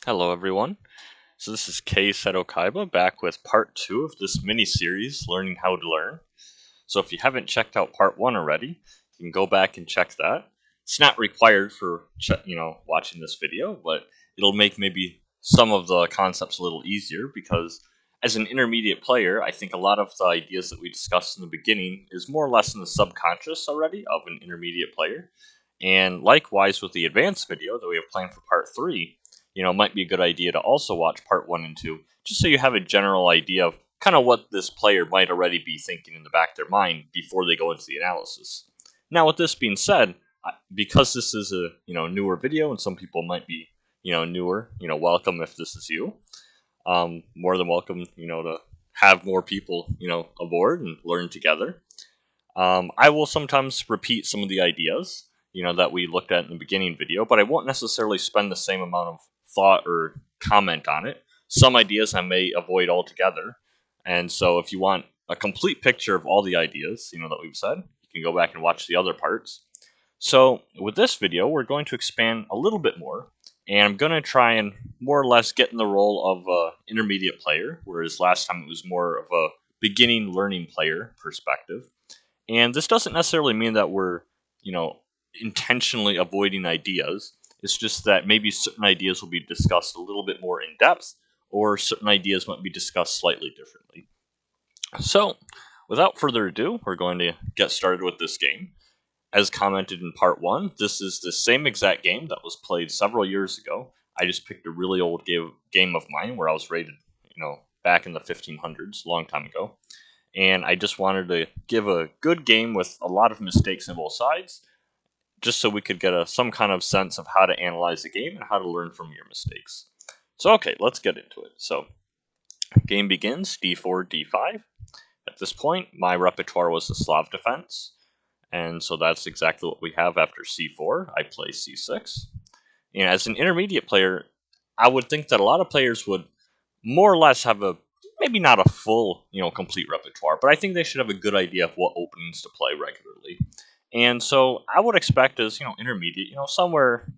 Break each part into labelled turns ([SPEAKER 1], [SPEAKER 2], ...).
[SPEAKER 1] Hello everyone. So this is Kei Seto Kaiba back with part 2 of this mini-series, Learning How to Learn. So if you haven't checked out part 1 already, you can go back and check that. It's not required for watching this video, but it'll make maybe some of the concepts a little easier because as an intermediate player, I think a lot of the ideas that we discussed in the beginning is more or less in the subconscious already of an intermediate player. And likewise with the advanced video that we have planned for part 3, it might be a good idea to also watch part 1 and 2, just so you have a general idea of kind of what this player might already be thinking in the back of their mind before they go into the analysis. Now, with this being said, because this is a newer video and some people might be newer, welcome if this is you. More than welcome, to have more people aboard and learn together. I will sometimes repeat some of the ideas that we looked at in the beginning video, but I won't necessarily spend the same amount of thought or comment on it. Some ideas I may avoid altogether, and so if you want a complete picture of all the ideas that we've said, you can go back and watch the other parts. So with this video, we're going to expand a little bit more, and I'm going to try and more or less get in the role of an intermediate player, whereas last time it was more of a beginning learning player perspective. And this doesn't necessarily mean that we're, intentionally avoiding ideas. It's just that maybe certain ideas will be discussed a little bit more in depth, or certain ideas might be discussed slightly differently. So, without further ado, we're going to get started with this game. As commented in part 1, this is the same exact game that was played several years ago. I just picked a really old game of mine where I was rated, back in the 1500s, a long time ago. And I just wanted to give a good game with a lot of mistakes on both sides, just so we could get some kind of sense of how to analyze the game and how to learn from your mistakes. So okay, let's get into it. So, game begins, d4, d5. At this point, my repertoire was the Slav defense, and so that's exactly what we have after c4. I play c6. And as an intermediate player, I would think that a lot of players would more or less have maybe not a full, complete repertoire, but I think they should have a good idea of what openings to play regularly. And so I would expect as, intermediate, somewhere,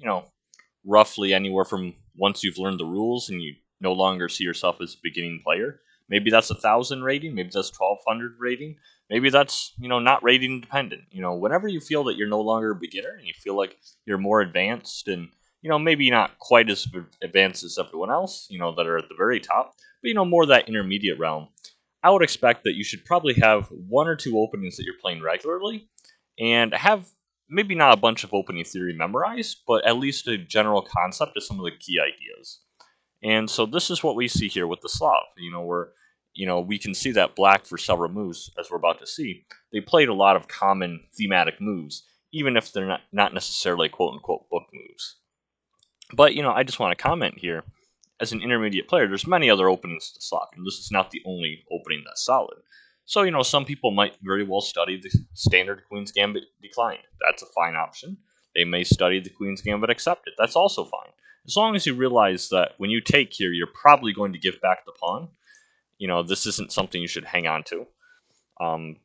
[SPEAKER 1] roughly anywhere from once you've learned the rules and you no longer see yourself as a beginning player. Maybe that's 1,000 rating, maybe that's 1,200 rating, maybe that's, not rating dependent. Whenever you feel that you're no longer a beginner and you feel like you're more advanced and, maybe not quite as advanced as everyone else, that are at the very top, but, more that intermediate realm, I would expect that you should probably have one or two openings that you're playing regularly and have maybe not a bunch of opening theory memorized, but at least a general concept of some of the key ideas. And so this is what we see here with the Slav, where we can see that black for several moves, as we're about to see, they played a lot of common thematic moves, even if they're not necessarily quote-unquote book moves. But, I just want to comment here, as an intermediate player, there's many other openings to Slav, and this is not the only opening that's solid. So, some people might very well study the standard Queen's Gambit declined. That's a fine option. They may study the Queen's Gambit accepted. That's also fine. As long as you realize that when you take here, you're probably going to give back the pawn. This isn't something you should hang on to.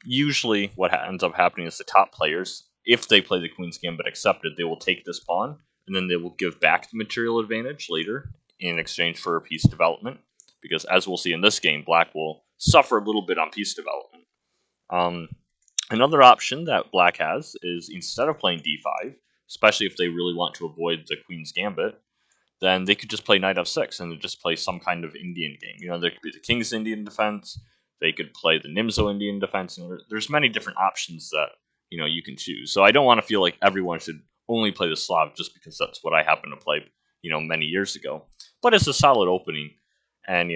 [SPEAKER 1] Usually what ends up happening is the top players, if they play the Queen's Gambit accepted, they will take this pawn, and then they will give back the material advantage later in exchange for a piece development. Because as we'll see in this game, black will suffer a little bit on piece development. Another option that black has is instead of playing d5, especially if they really want to avoid the Queen's Gambit, then they could just play knight f6 and just play some kind of Indian game. There could be the King's Indian defense, they could play the Nimzo Indian defense. There's many different options that you can choose. So I don't want to feel like everyone should only play the Slav just because that's what I happen to play many years ago. But it's a solid opening, and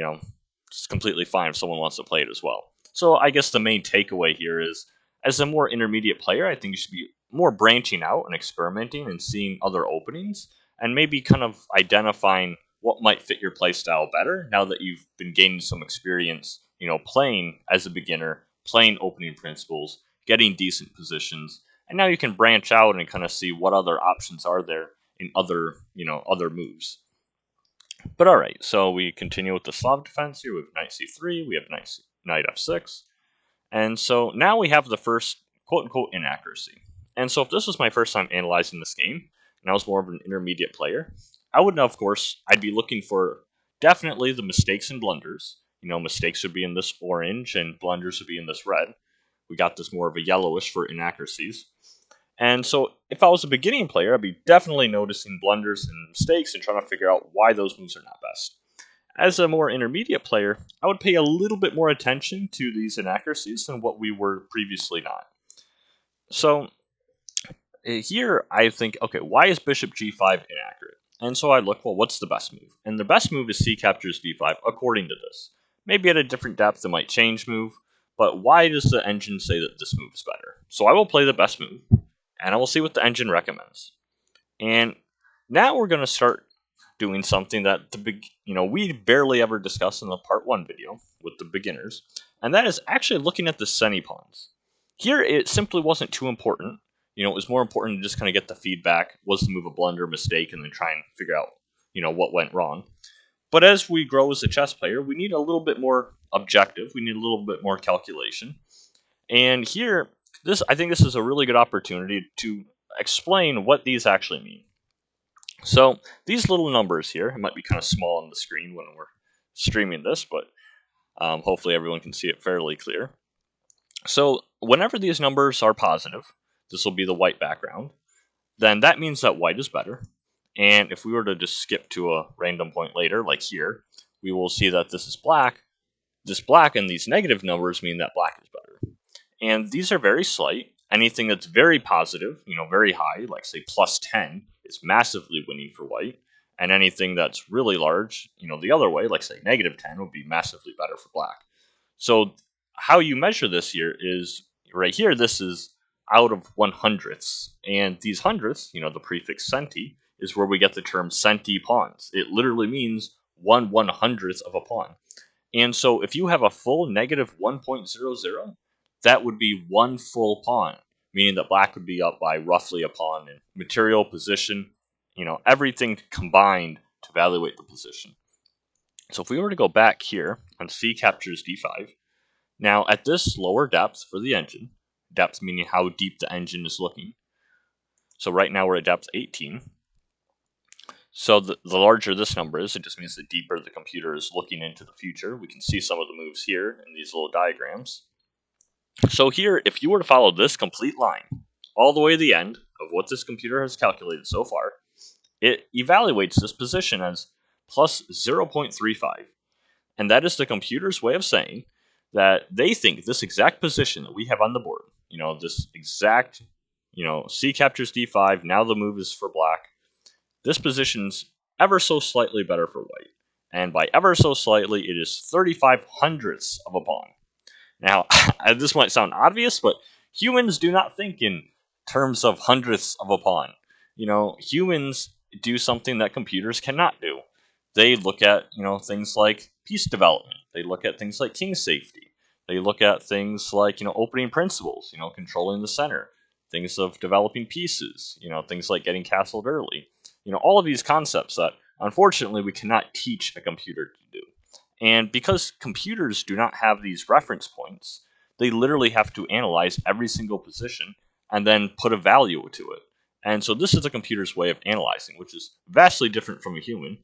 [SPEAKER 1] it's completely fine if someone wants to play it as well. So I guess the main takeaway here is, as a more intermediate player, I think you should be more branching out and experimenting and seeing other openings, and maybe kind of identifying what might fit your playstyle better now that you've been gaining some experience, playing as a beginner, playing opening principles, getting decent positions, and now you can branch out and kind of see what other options are there in other moves. But alright, so we continue with the Slav defense here. We have knight c3, we have knight f6. And so now we have the first quote-unquote inaccuracy. And so if this was my first time analyzing this game, and I was more of an intermediate player, I would, of course, I'd be looking for definitely the mistakes and blunders. Mistakes would be in this orange, and blunders would be in this red. We got this more of a yellowish for inaccuracies. And so if I was a beginning player, I'd be definitely noticing blunders and mistakes and trying to figure out why those moves are not best. As a more intermediate player, I would pay a little bit more attention to these inaccuracies than what we were previously not. So here I think, okay, why is bishop g5 inaccurate? And so I look, well, what's the best move? And the best move is c captures d5 according to this. Maybe at a different depth it might change move, but why does the engine say that this move is better? So I will play the best move, and I will see what the engine recommends. And now we're going to start doing something that we barely ever discussed in the part 1 video with the beginners, and that is actually looking at the Centipawns. Here it simply wasn't too important. It was more important to just kind of get the feedback, was the move a blunder, mistake, and then try and figure out, what went wrong. But as we grow as a chess player, we need a little bit more objective. We need a little bit more calculation. And here, I think this is a really good opportunity to explain what these actually mean. So these little numbers here, it might be kind of small on the screen when we're streaming this, but hopefully everyone can see it fairly clear. So whenever these numbers are positive, this will be the white background, then that means that white is better. And if we were to just skip to a random point later, like here, we will see that this is black. This black and these negative numbers mean that black is better. And these are very slight. Anything that's very positive, very high, like say plus 10, is massively winning for white. And anything that's really large, the other way, like say negative 10, would be massively better for black. So how you measure this here is, right here, this is out of 1/100ths. And these hundredths, the prefix centi, is where we get the term Centipawns. It literally means 1/100th of a pawn. And so if you have a full negative 1.00, that would be one full pawn, meaning that black would be up by roughly a pawn in material, position, everything combined to evaluate the position. So if we were to go back here on c captures d5, now at this lower depth for the engine, depth meaning how deep the engine is looking. So right now we're at depth 18. So the larger this number is, it just means the deeper the computer is looking into the future. We can see some of the moves here in these little diagrams. So here, if you were to follow this complete line all the way to the end of what this computer has calculated so far, it evaluates this position as plus 0.35. And that is the computer's way of saying that they think this exact position that we have on the board, this exact, c captures d5, now the move is for black. This position's ever so slightly better for white. And by ever so slightly, it is 35/100ths of a pawn. Now, this might sound obvious, but humans do not think in terms of hundredths of a pawn. Humans do something that computers cannot do. They look at, things like piece development. They look at things like king safety. They look at things like, opening principles, controlling the center. Things of developing pieces, things like getting castled early. All of these concepts that, unfortunately, we cannot teach a computer to do. And because computers do not have these reference points, they literally have to analyze every single position and then put a value to it. And so this is a computer's way of analyzing, which is vastly different from a human.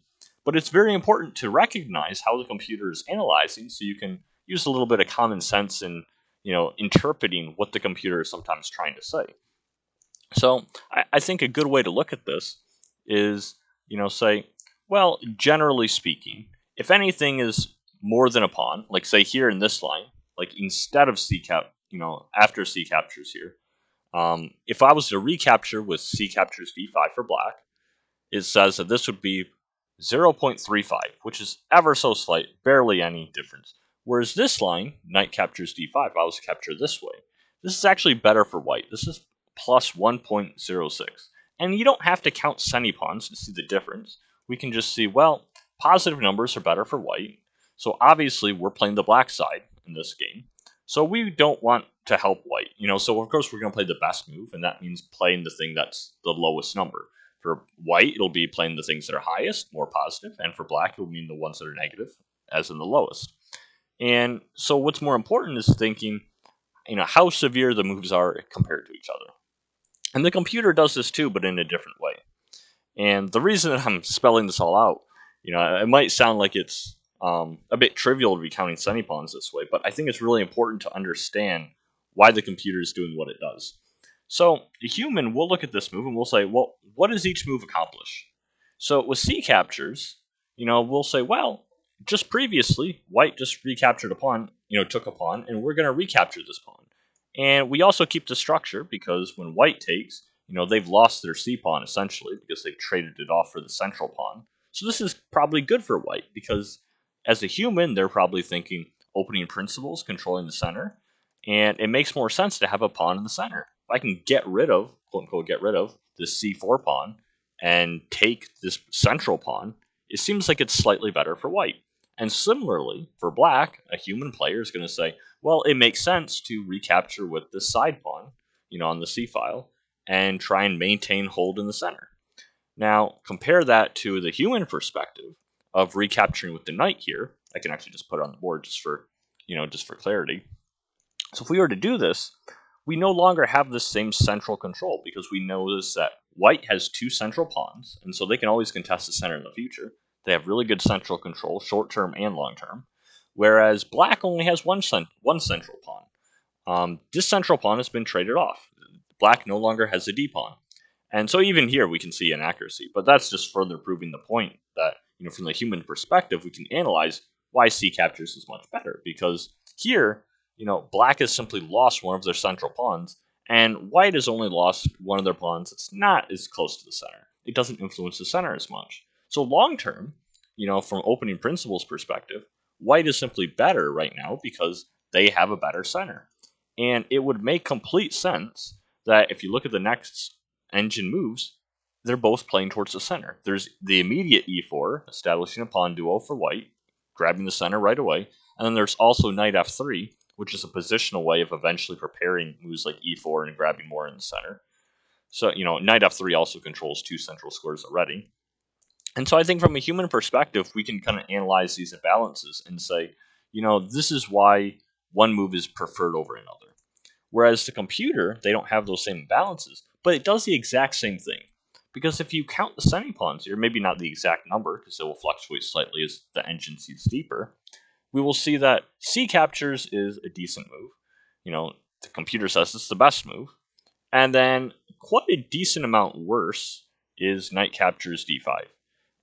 [SPEAKER 1] But it's very important to recognize how the computer is analyzing so you can use a little bit of common sense in, interpreting what the computer is sometimes trying to say. So I think a good way to look at this is, say, well, generally speaking, if anything is more than a pawn, like say here in this line, like instead of c cap, after c captures here, if I was to recapture with c captures d5 for black, it says that this would be 0.35, which is ever so slight, barely any difference. Whereas this line, knight captures d5, I was to capture this way. This is actually better for white. This is plus 1.06. And you don't have to count Centipawns to see the difference. We can just see, well, positive numbers are better for white. So obviously we're playing the black side in this game. So we don't want to help white. So of course we're going to play the best move, and that means playing the thing that's the lowest number. For white, it'll be playing the things that are highest, more positive, and for black, it'll mean the ones that are negative, as in the lowest. And so what's more important is thinking, how severe the moves are compared to each other. And the computer does this too, but in a different way. And the reason that I'm spelling this all out, it might sound like it's a bit trivial to be counting Centipawns this way, but I think it's really important to understand why the computer is doing what it does. So a human will look at this move and we'll say, well, what does each move accomplish? So with C captures, we'll say, well, just previously, white just recaptured a pawn, took a pawn, and we're going to recapture this pawn. And we also keep the structure because when white takes, they've lost their C pawn essentially because they've traded it off for the central pawn. So this is probably good for white because as a human, they're probably thinking opening principles, controlling the center, and it makes more sense to have a pawn in the center. If I can get rid of, quote unquote, get rid of this C4 pawn and take this central pawn, it seems like it's slightly better for white. And similarly, for black, a human player is going to say, well, it makes sense to recapture with this side pawn, on the C file, and try and maintain hold in the center. Now, compare that to the human perspective of recapturing with the knight here. I can actually just put it on the board just for clarity. So if we were to do this, we no longer have the same central control because we notice that white has two central pawns, and so they can always contest the center in the future. They have really good central control, short-term and long-term, whereas black only has one central pawn. This central pawn has been traded off. Black no longer has a D pawn. And so even here we can see inaccuracy, but that's just further proving the point that, from the human perspective, we can analyze why C captures is much better, because here, black has simply lost one of their central pawns, and white has only lost one of their pawns that's not as close to the center. It doesn't influence the center as much. So long term, from opening principles perspective, white is simply better right now because they have a better center. And it would make complete sense that if you look at the next engine moves, they're both playing towards the center. There's the immediate e4, establishing a pawn duo for white, grabbing the center right away, and then there's also knight f3, which is a positional way of eventually preparing moves like e4 and grabbing more in the center. So, knight f3 also controls two central squares already. And so I think from a human perspective, we can kind of analyze these imbalances and say, this is why one move is preferred over another. Whereas the computer, they don't have those same imbalances, but it does the exact same thing. Because if you count the Centipawns here, maybe not the exact number, because it will fluctuate slightly as the engine sees deeper, we will see that C captures is a decent move. The computer says it's the best move. And then quite a decent amount worse is knight captures d5.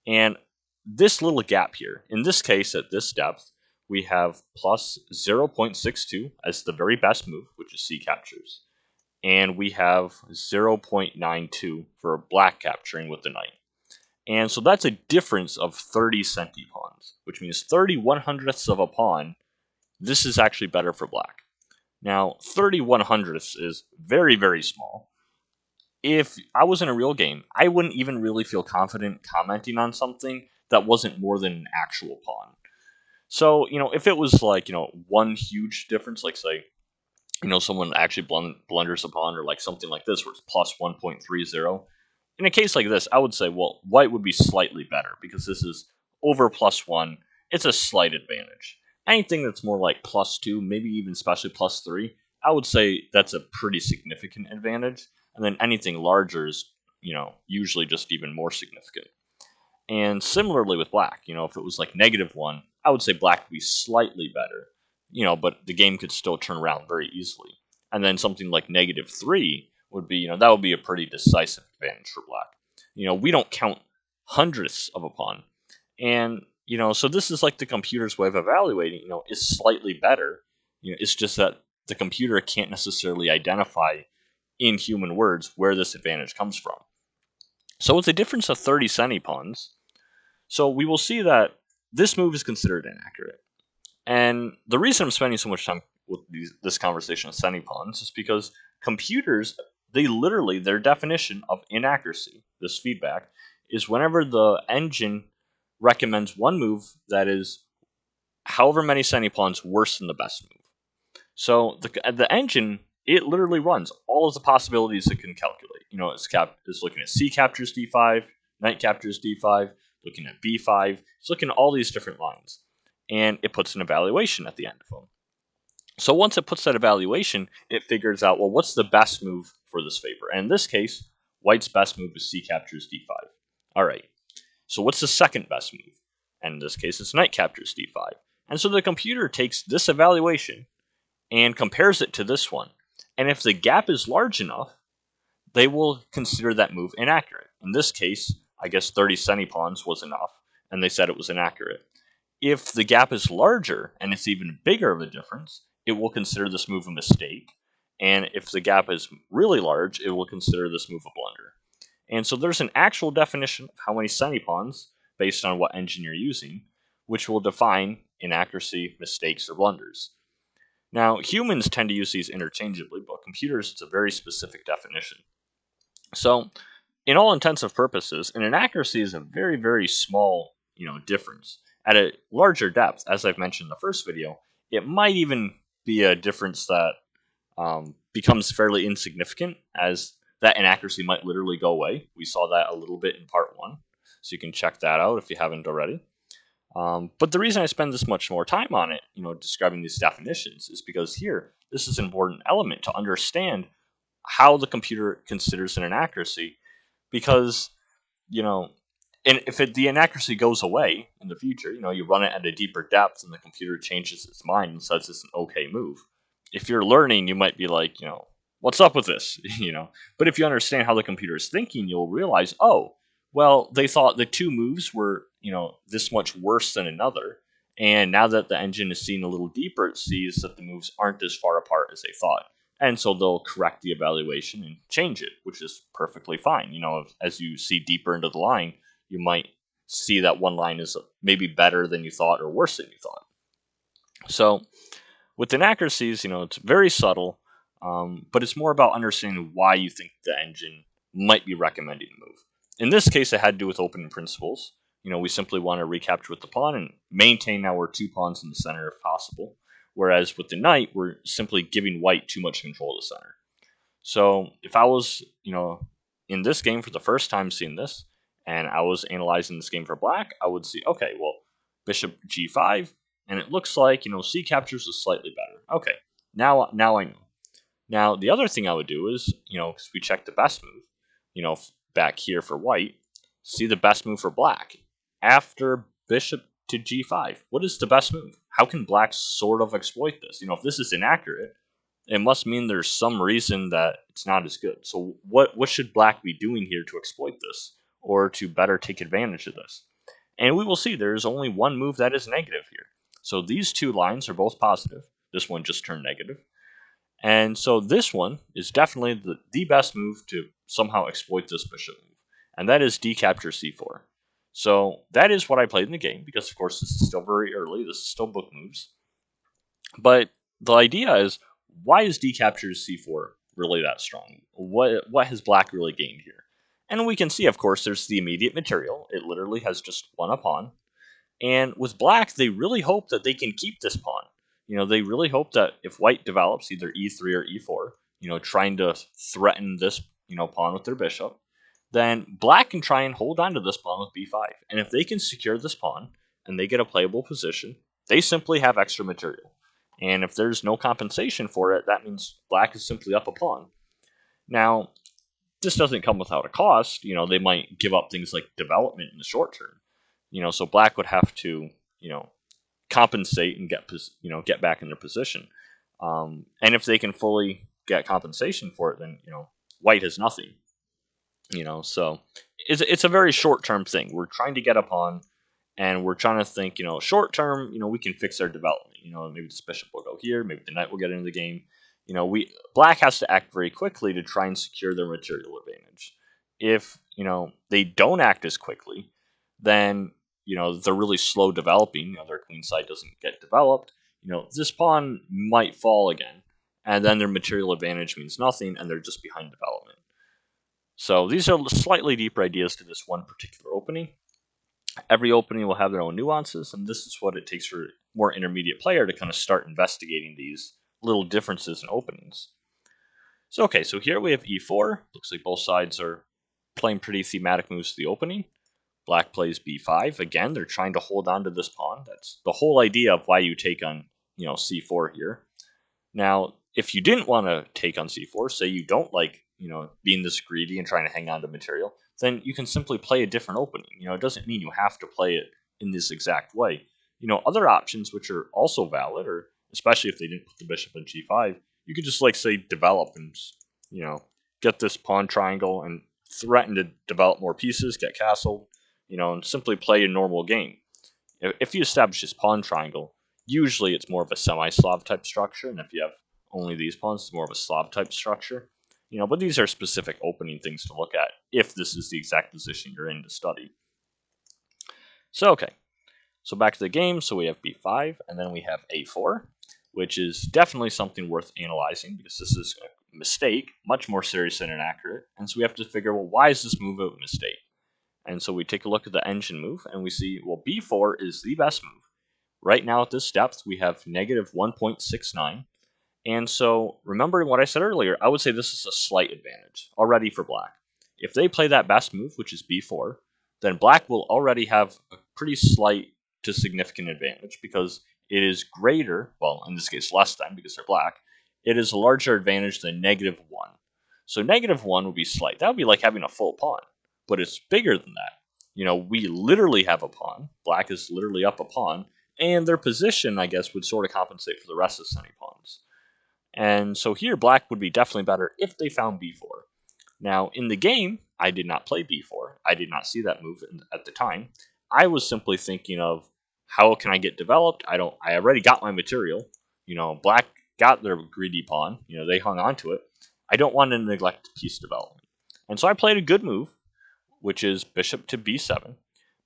[SPEAKER 1] And this little gap here, in this case at this depth, we have plus 0.62 as the very best move, which is C captures. And we have 0.92 for black capturing with the knight. And so that's a difference of 30 centipawns, which means 30/100ths of a pawn. This is actually better for black. Now, 30/100ths is very, very small. If I was in a real game, I wouldn't even really feel confident commenting on something that wasn't more than an actual pawn. So, if it was like, one huge difference, like say, someone actually blunders a pawn or like something like this where it's plus 1.30. In a case like this, I would say, well, white would be slightly better because this is over +1. It's a slight advantage. Anything that's more like +2, maybe even especially +3, I would say that's a pretty significant advantage. And then anything larger is, usually just even more significant. And similarly with black, if it was like -1, I would say black would be slightly better, but the game could still turn around very easily. And then something like -3 would be, that would be a pretty decisive advantage for black. We don't count hundredths of a pawn. And, so this is like the computer's way of evaluating, is slightly better. It's just that the computer can't necessarily identify in human words where this advantage comes from. So with a difference of 30 centipawns, so we will see that this move is considered inaccurate. And the reason I'm spending so much time with this conversation of Centipawns is because computers, their definition of inaccuracy, this feedback, is whenever the engine recommends one move that is however many Centipawns worse than the best move. So the engine, it literally runs all of the possibilities it can calculate. It's looking at C captures d5, knight captures d5, looking at b5, it's looking at all these different lines. And it puts an evaluation at the end of them. So once it puts that evaluation, it figures out, well, what's the best move for this paper? And in this case, white's best move is C captures d5. Alright, so what's the second best move? And in this case, it's knight captures d5. And so the computer takes this evaluation and compares it to this one. And if the gap is large enough, they will consider that move inaccurate. In this case, I guess 30 centipawns was enough, and they said it was inaccurate. If the gap is larger, and it's even bigger of a difference, it will consider this move a mistake. And if the gap is really large, it will consider this move a blunder. And so there's an actual definition of how many centipawns, based on what engine you're using, which will define inaccuracy, mistakes, or blunders. Now, humans tend to use these interchangeably, but computers, it's a very specific definition. So, in all intensive purposes, an inaccuracy is a very, very small, difference. At a larger depth, as I've mentioned in the first video, it might even be a difference that becomes fairly insignificant, as that inaccuracy might literally go away. We saw that a little bit in part 1, so you can check that out if you haven't already. But the reason I spend this much more time on it, describing these definitions, is because here, this is an important element to understand how the computer considers an inaccuracy, because, and if the inaccuracy goes away in the future, you run it at a deeper depth and the computer changes its mind and says it's an okay move. If you're learning, you might be like, what's up with this? But if you understand how the computer is thinking, you'll realize, oh, well, they thought the two moves were, this much worse than another. And now that the engine is seeing a little deeper, it sees that the moves aren't as far apart as they thought. And so they'll correct the evaluation and change it, which is perfectly fine. As you see deeper into the line, you might see that one line is maybe better than you thought or worse than you thought. So with inaccuracies, it's very subtle, but it's more about understanding why you think the engine might be recommending a move. In this case, it had to do with opening principles. We simply want to recapture with the pawn and maintain our 2 pawns in the center if possible. Whereas with the knight, we're simply giving white too much control of the center. So if I was, in this game for the first time seeing this, and I was analyzing this game for black, I would see, okay, well, bishop g5, and it looks like, c captures is slightly better. Okay, now I know. Now, the other thing I would do is, because we check the best move, back here for white, see the best move for black. After bishop to g5, what is the best move? How can black sort of exploit this? If this is inaccurate, it must mean there's some reason that it's not as good. So what should black be doing here to exploit this, or to better take advantage of this? And we will see there's only one move that is negative here. So these two lines are both positive. This one just turned negative. And so this one is definitely the best move to somehow exploit this bishop move. And that is d capture c4. So that is what I played in the game, because of course this is still very early. This is still book moves. But the idea is, why is d captures c4 really that strong? What has black really gained here? And we can see, of course, there's the immediate material. It literally has just won a pawn. And with black, they really hope that they can keep this pawn. They really hope that if white develops either e3 or e4, trying to threaten this, pawn with their bishop, then black can try and hold on to this pawn with b5. And if they can secure this pawn and they get a playable position, they simply have extra material. And if there's no compensation for it, that means black is simply up a pawn. Now, this doesn't come without a cost. They might give up things like development in the short term. So black would have to, compensate and get back in their position. And if they can fully get compensation for it, then, white has nothing. So it's a very short-term thing. We're trying to get a pawn, and we're trying to think, short-term, we can fix our development. Maybe this bishop will go here, maybe the knight will get into the game. Black has to act very quickly to try and secure their material advantage. If, they don't act as quickly, then, they're really slow developing. Their queen side doesn't get developed. This pawn might fall again, and then their material advantage means nothing, and they're just behind development. So these are slightly deeper ideas to this one particular opening. Every opening will have their own nuances, and this is what it takes for a more intermediate player to kind of start investigating these little differences in openings. So okay, so here we have e4. Looks like both sides are playing pretty thematic moves to the opening. Black plays b5. Again, they're trying to hold on to this pawn. That's the whole idea of why you take on, c4 here. Now, if you didn't want to take on c4, say you don't like, being this greedy and trying to hang on to material, then you can simply play a different opening. It doesn't mean you have to play it in this exact way. Other options which are also valid, or especially if they didn't put the bishop in g5, you could just say develop and get this pawn triangle and threaten to develop more pieces, get castled, and simply play a normal game. If you establish this pawn triangle, usually it's more of a semi-Slav type structure, and if you have only these pawns, it's more of a Slav type structure. But these are specific opening things to look at if this is the exact position you're in to study. So, okay. So back to the game. So we have b5, and then we have a4, which is definitely something worth analyzing because this is a mistake, much more serious than inaccurate. And so we have to figure, well, why is this move a mistake? And so we take a look at the engine move, and we see, well, b4 is the best move. Right now at this depth, we have negative 1.69. And so remember what I said earlier, I would say this is a slight advantage already for black. If they play that best move, which is b4, then black will already have a pretty slight to significant advantage because it is greater, well, in this case less than because they're black, it is a larger advantage than negative 1. So negative 1 would be slight. That would be like having a full pawn, but it's bigger than that. We literally have a pawn. Black is literally up a pawn, and their position, I guess, would sort of compensate for the rest of Centipawns. And so here, black would be definitely better if they found b4. Now, in the game, I did not play b4. I did not see that move at the time. I was simply thinking of how can I get developed? I already got my material. Black got their greedy pawn. They hung on to it. I don't want to neglect piece development. And so I played a good move, which is bishop to b7.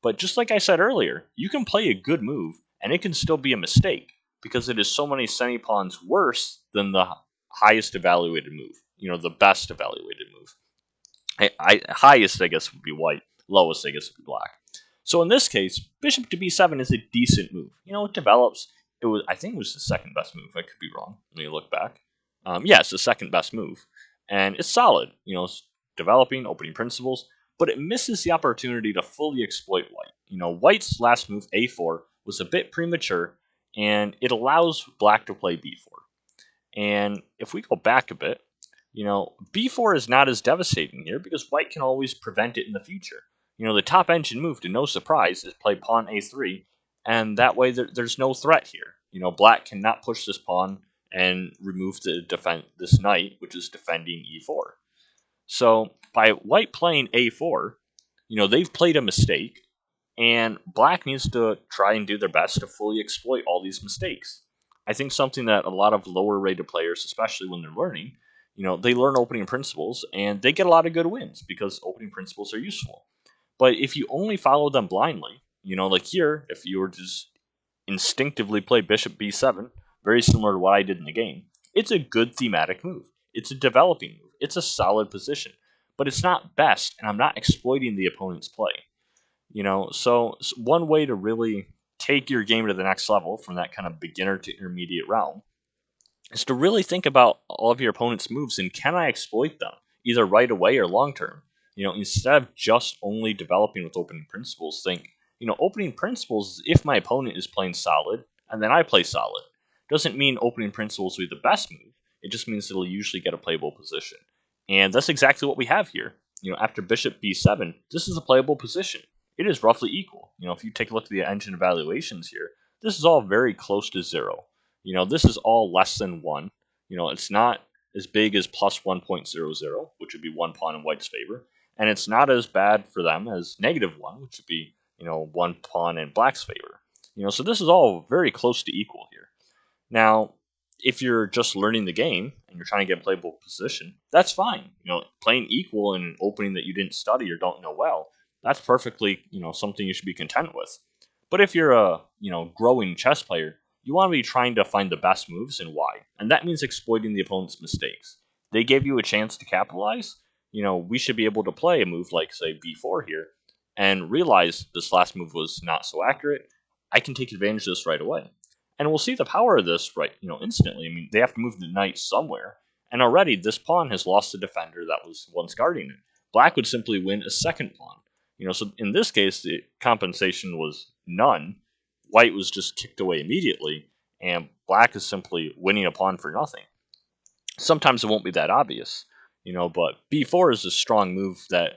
[SPEAKER 1] But just like I said earlier, you can play a good move, and it can still be a mistake because it is so many Centipawns worse than the highest evaluated move. The best evaluated move. Highest, I guess, would be white. Lowest, I guess, would be black. So in this case, bishop to b7 is a decent move. It develops. I think it was the second best move. I could be wrong. Let me look back. Yeah, it's the second best move. And it's solid. It's developing, opening principles, but it misses the opportunity to fully exploit white. White's last move, a4, was a bit premature, and it allows black to play b4. And if we go back a bit, b4 is not as devastating here because white can always prevent it in the future. The top engine move, to no surprise, is play pawn a3, and that way there's no threat here. Black cannot push this pawn and remove this knight, which is defending e4. So by white playing a4, they've played a mistake, and black needs to try and do their best to fully exploit all these mistakes. I think something that a lot of lower rated players, especially when they're learning, they learn opening principles and they get a lot of good wins because opening principles are useful. But if you only follow them blindly, like here, if you were to just instinctively play bishop b7, very similar to what I did in the game, it's a good thematic move. It's a developing move. It's a solid position. But it's not best, and I'm not exploiting the opponent's play. So one way to really take your game to the next level from that kind of beginner to intermediate realm is to really think about all of your opponent's moves and can I exploit them, either right away or long term. Instead of just only developing with opening principles, think, opening principles is if my opponent is playing solid and then I play solid. Doesn't mean opening principles will be the best move. It just means it'll usually get a playable position. And that's exactly what we have here. After bishop b7, this is a playable position. It is roughly equal. If you take a look at the engine evaluations here, this is all very close to 0. This is all less than 1. It's not as big as plus 1.00, which would be 1 pawn in white's favor. And it's not as bad for them as negative 1, which would be, 1 pawn in black's favor. So this is all very close to equal here. Now, if you're just learning the game and you're trying to get a playable position, that's fine. Playing equal in an opening that you didn't study or don't know well, that's perfectly, something you should be content with. But if you're a, growing chess player, you want to be trying to find the best moves and why. And that means exploiting the opponent's mistakes. They gave you a chance to capitalize. We should be able to play a move like, say, b4 here and realize this last move was not so accurate. I can take advantage of this right away. And we'll see the power of this instantly. I mean, they have to move the knight somewhere. And already this pawn has lost the defender that was once guarding it. Black would simply win a second pawn. So in this case, the compensation was none. White was just kicked away immediately, and black is simply winning a pawn for nothing. Sometimes it won't be that obvious, but b4 is a strong move that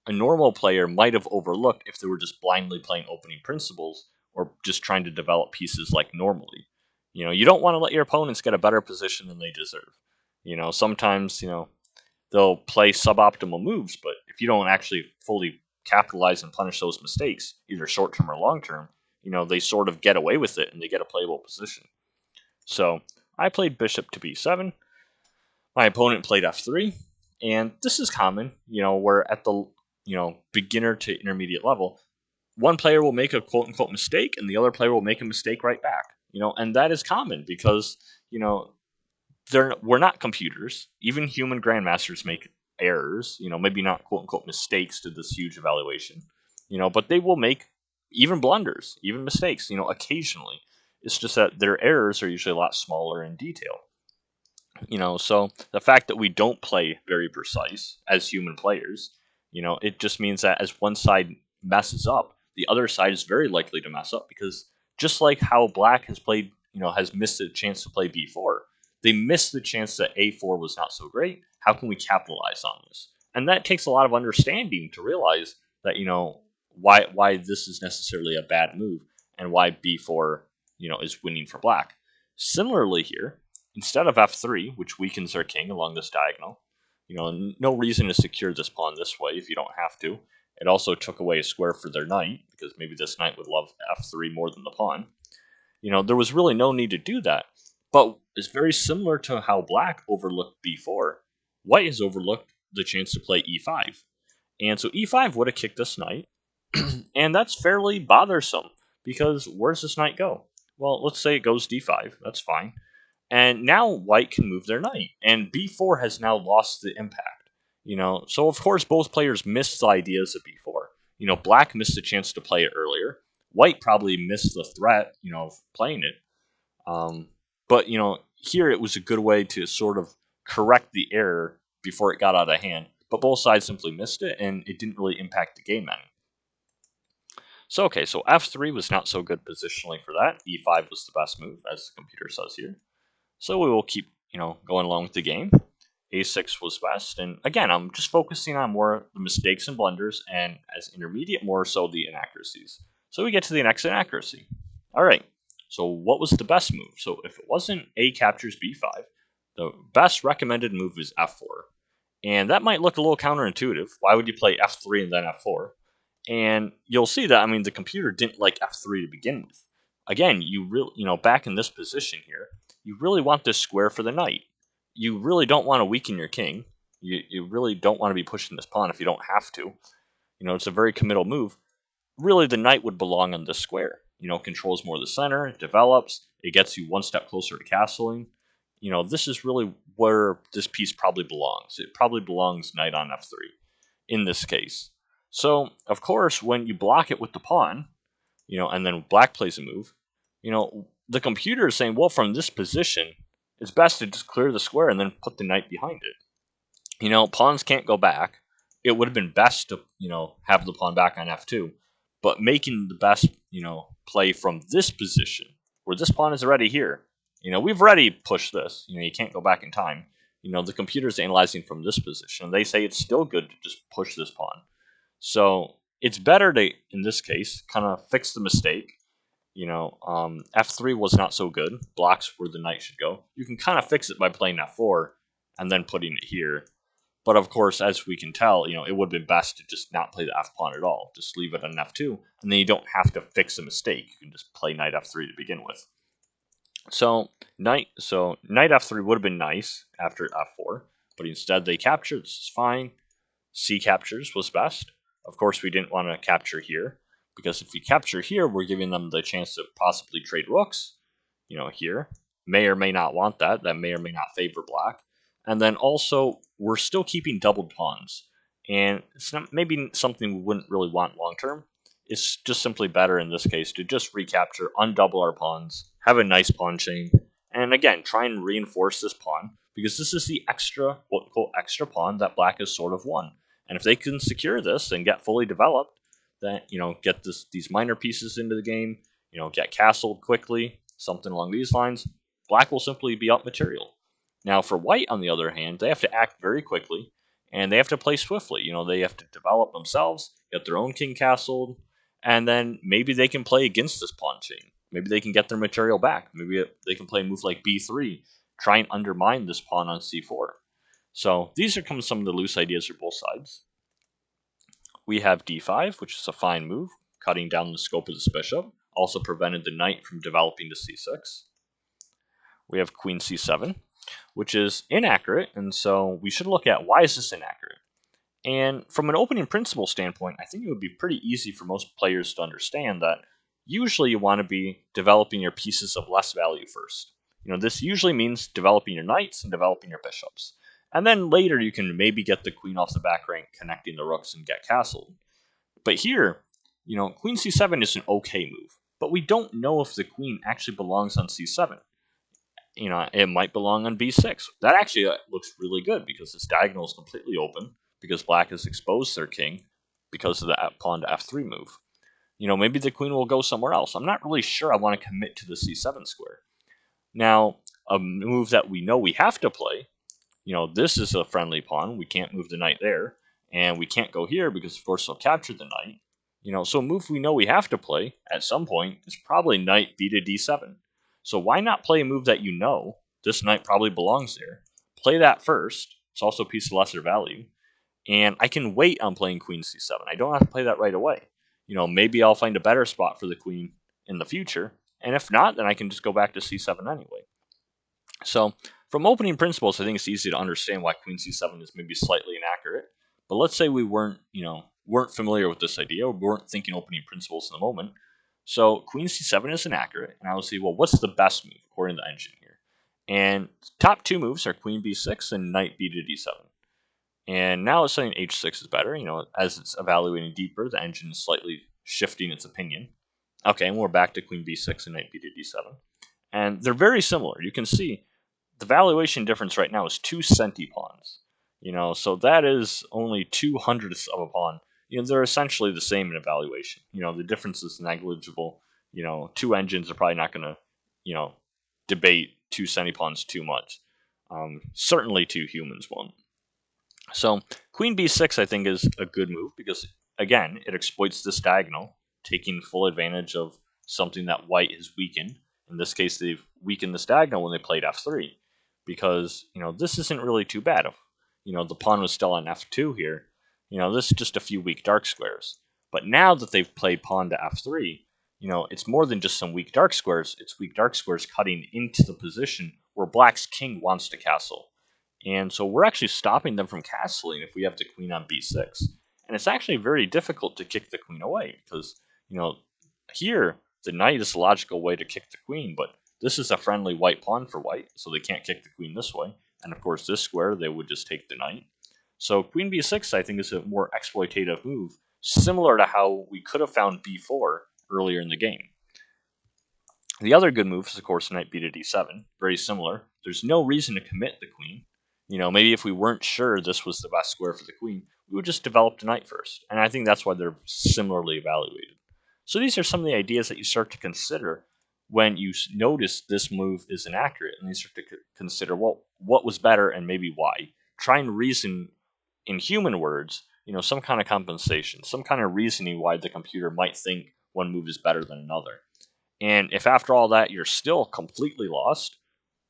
[SPEAKER 1] a normal player might have overlooked if they were just blindly playing opening principles or just trying to develop pieces like normally. You don't want to let your opponents get a better position than they deserve. Sometimes, they'll play suboptimal moves, but if you don't actually fully capitalize and punish those mistakes, either short term or long term, they sort of get away with it and they get a playable position. So I played bishop to b7. My opponent played f3, and this is common, where at the beginner to intermediate level, one player will make a quote unquote mistake and the other player will make a mistake right back. And that is common because, we're not computers. Even human grandmasters make errors, maybe not quote unquote mistakes to this huge evaluation, but they will make even blunders, even mistakes, occasionally. It's just that their errors are usually a lot smaller in detail. So the fact that we don't play very precise as human players, it just means that as one side messes up, the other side is very likely to mess up because just like how black has played, has missed a chance to play b4, they missed the chance that a4 was not so great. How can we capitalize on this? And that takes a lot of understanding to realize that, why this is necessarily a bad move and why b4, is winning for black. Similarly here, instead of f3, which weakens their king along this diagonal, no reason to secure this pawn this way if you don't have to. It also took away a square for their knight, because maybe this knight would love f3 more than the pawn. There was really no need to do that. But it's very similar to how black overlooked b4. White has overlooked the chance to play e5. And so e5 would have kicked this knight, and that's fairly bothersome, because where's this knight go? Well, let's say it goes d5, that's fine. And now white can move their knight, and b4 has now lost the impact. So of course both players missed the ideas of b4. Black missed the chance to play it earlier. White probably missed the threat, of playing it. But here it was a good way to sort of correct the error before it got out of hand. But both sides simply missed it, and it didn't really impact the game any. So f3 was not so good positionally for that. e5 was the best move, as the computer says here. So we will keep, going along with the game. a6 was best, and again, I'm just focusing on more the mistakes and blunders, and as intermediate, more so the inaccuracies. So we get to the next inaccuracy. All right, so what was the best move? So if it wasn't a captures b5, the best recommended move is f4. And that might look a little counterintuitive. Why would you play f3 and then f4? And you'll see that, the computer didn't like f3 to begin with. Again, back in this position here, you really want this square for the knight. You really don't want to weaken your king. You really don't want to be pushing this pawn if you don't have to. It's a very committal move. Really, the knight would belong on this square. Controls more of the center, it develops, it gets you one step closer to castling. This is really where this piece probably belongs. It probably belongs knight on f3 in this case. So, of course, when you block it with the pawn, and then black plays a move, the computer is saying, well, from this position, it's best to just clear the square and then put the knight behind it. Pawns can't go back. It would have been best to, have the pawn back on f2, but making the best, play from this position, where this pawn is already here. We've already pushed this. You can't go back in time. The computer's analyzing from this position. They say it's still good to just push this pawn. So it's better to, in this case, kind of fix the mistake. f3 was not so good. Blocks where the knight should go. You can kind of fix it by playing f4 and then putting it here. But of course, as we can tell, it would have been best to just not play the f-pawn at all. Just leave it on f2, and then you don't have to fix a mistake. You can just play knight f3 to begin with. So knight f3 would have been nice after f4, but instead they captured. This is fine. C captures was best. Of course, we didn't want to capture here, because if we capture here, we're giving them the chance to possibly trade rooks. Here. May or may not want that. That may or may not favor black. And then also, we're still keeping doubled pawns. And it's not maybe something we wouldn't really want long term. It's just simply better in this case to just recapture, undouble our pawns, have a nice pawn chain, and again, try and reinforce this pawn, because this is the extra, quote-unquote, extra pawn that black has sort of won. And if they can secure this and get fully developed, then, get these minor pieces into the game, get castled quickly, something along these lines, black will simply be up material. Now, for white, on the other hand, they have to act very quickly, and they have to play swiftly. They have to develop themselves, get their own king castled, and then maybe they can play against this pawn chain. Maybe they can get their material back. Maybe they can play a move like b3, try and undermine this pawn on c4. So these are some of the loose ideas for both sides. We have d5, which is a fine move, cutting down the scope of this bishop, also prevented the knight from developing to c6. We have queen c7, which is inaccurate, and so we should look at why is this inaccurate. And from an opening principle standpoint, I think it would be pretty easy for most players to understand that usually you want to be developing your pieces of less value first. This usually means developing your knights and developing your bishops. And then later you can maybe get the queen off the back rank, connecting the rooks and get castled. But here, queen c7 is an okay move, but we don't know if the queen actually belongs on c7. It might belong on b6. That actually looks really good because this diagonal is completely open, because black has exposed their king because of the pawn to f3 move. Maybe the queen will go somewhere else. I'm not really sure I want to commit to the c7 square. Now, a move that we know we have to play, this is a friendly pawn. We can't move the knight there, and we can't go here because, of course, they'll capture the knight. So a move we know we have to play at some point is probably knight b to d7. So why not play a move that this knight probably belongs there? Play that first. It's also a piece of lesser value. And I can wait on playing queen c7. I don't have to play that right away. Maybe I'll find a better spot for the queen in the future. And if not, then I can just go back to c7 anyway. So from opening principles, I think it's easy to understand why queen c7 is maybe slightly inaccurate. But let's say we weren't familiar with this idea, or we weren't thinking opening principles in the moment. So queen c7 is inaccurate, and I will see, well, what's the best move according to the engine here? And top two moves are queen b6 and knight b to d7. And now it's saying h6 is better. As it's evaluating deeper, the engine is slightly shifting its opinion. Okay, and we're back to queen b6 and knight b to d7. And they're very similar. You can see the valuation difference right now is 2 centipawns. So that is only 2/100ths of a pawn. They're essentially the same in evaluation. The difference is negligible. Two engines are probably not going to, debate 2 centipawns too much. Certainly 2 humans won't. So queen b6, I think, is a good move because, again, it exploits this diagonal, taking full advantage of something that white has weakened. In this case, they've weakened this diagonal when they played f3 because, this isn't really too bad. The pawn was still on f2 here. This is just a few weak dark squares. But now that they've played pawn to f3, it's more than just some weak dark squares. It's weak dark squares cutting into the position where black's king wants to castle. And so we're actually stopping them from castling if we have the queen on b6. And it's actually very difficult to kick the queen away because, here the knight is the logical way to kick the queen, but this is a friendly white pawn for white, so they can't kick the queen this way. And of course, this square, they would just take the knight. So queen b6, I think, is a more exploitative move, similar to how we could have found b4 earlier in the game. The other good move is, of course, knight b to d7. Very similar. There's no reason to commit the queen. Maybe if we weren't sure this was the best square for the queen, we would just develop the knight first. And I think that's why they're similarly evaluated. So these are some of the ideas that you start to consider when you notice this move is inaccurate. And you start to consider, well, what was better and maybe why. Try and reason in human words, some kind of compensation, some kind of reasoning why the computer might think one move is better than another. And if after all that you're still completely lost,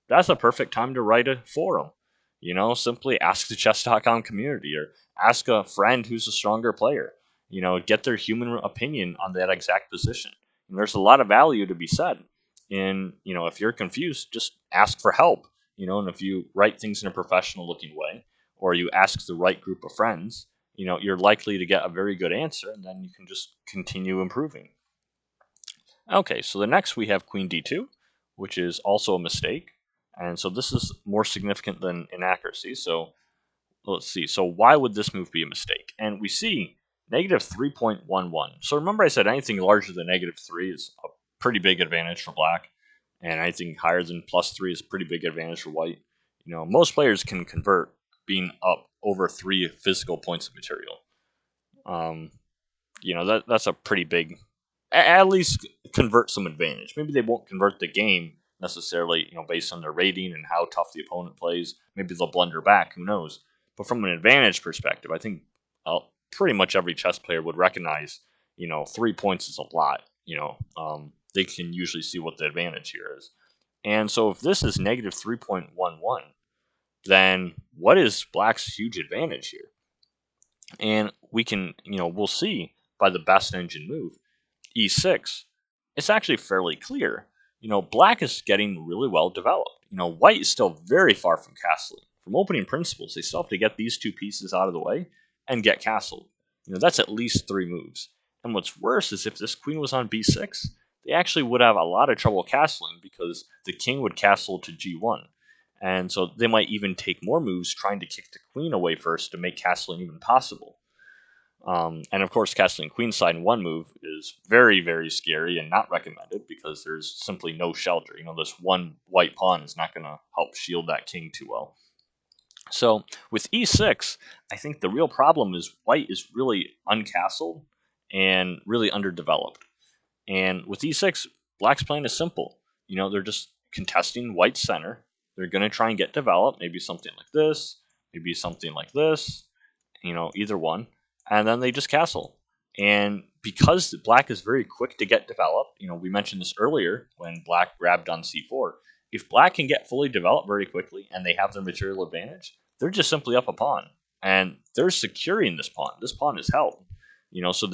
[SPEAKER 1] that's a perfect time to write a forum. Simply ask the chess.com community or ask a friend who's a stronger player. Get their human opinion on that exact position. And there's a lot of value to be said. And, if you're confused, just ask for help. And if you write things in a professional looking way, or you ask the right group of friends, you're likely to get a very good answer, and then you can just continue improving. Okay, so the next we have queen d2, which is also a mistake. And so this is more significant than inaccuracy. So let's see. So why would this move be a mistake? And we see negative 3.11. So remember I said anything larger than negative 3 is a pretty big advantage for black. And anything higher than plus 3 is a pretty big advantage for white. Most players can convert being up over 3 physical points of material. That's a pretty big, at least convert some advantage. Maybe they won't convert the game necessarily, based on their rating and how tough the opponent plays. Maybe they'll blunder back, who knows. But from an advantage perspective, I think pretty much every chess player would recognize, 3 points is a lot. They can usually see what the advantage here is. And so if this is negative 3.11, then what is black's huge advantage here? And we can, we'll see by the best engine move, e6, it's actually fairly clear. Black is getting really well developed. White is still very far from castling. From opening principles, they still have to get these two pieces out of the way and get castled. That's at least 3 moves. And what's worse is if this queen was on b6, they actually would have a lot of trouble castling because the king would castle to g1. And so they might even take more moves trying to kick the queen away first to make castling even possible. And of course, castling queenside in one move is very, very scary and not recommended because there's simply no shelter. This one white pawn is not going to help shield that king too well. So with e6, I think the real problem is white is really uncastled and really underdeveloped. And with e6, black's plan is simple. They're just contesting white's center. They're going to try and get developed, maybe something like this, maybe something like this, either one. And then they just castle. And because black is very quick to get developed, we mentioned this earlier when black grabbed on c4. If black can get fully developed very quickly and they have their material advantage, they're just simply up a pawn. And they're securing this pawn. This pawn is held. So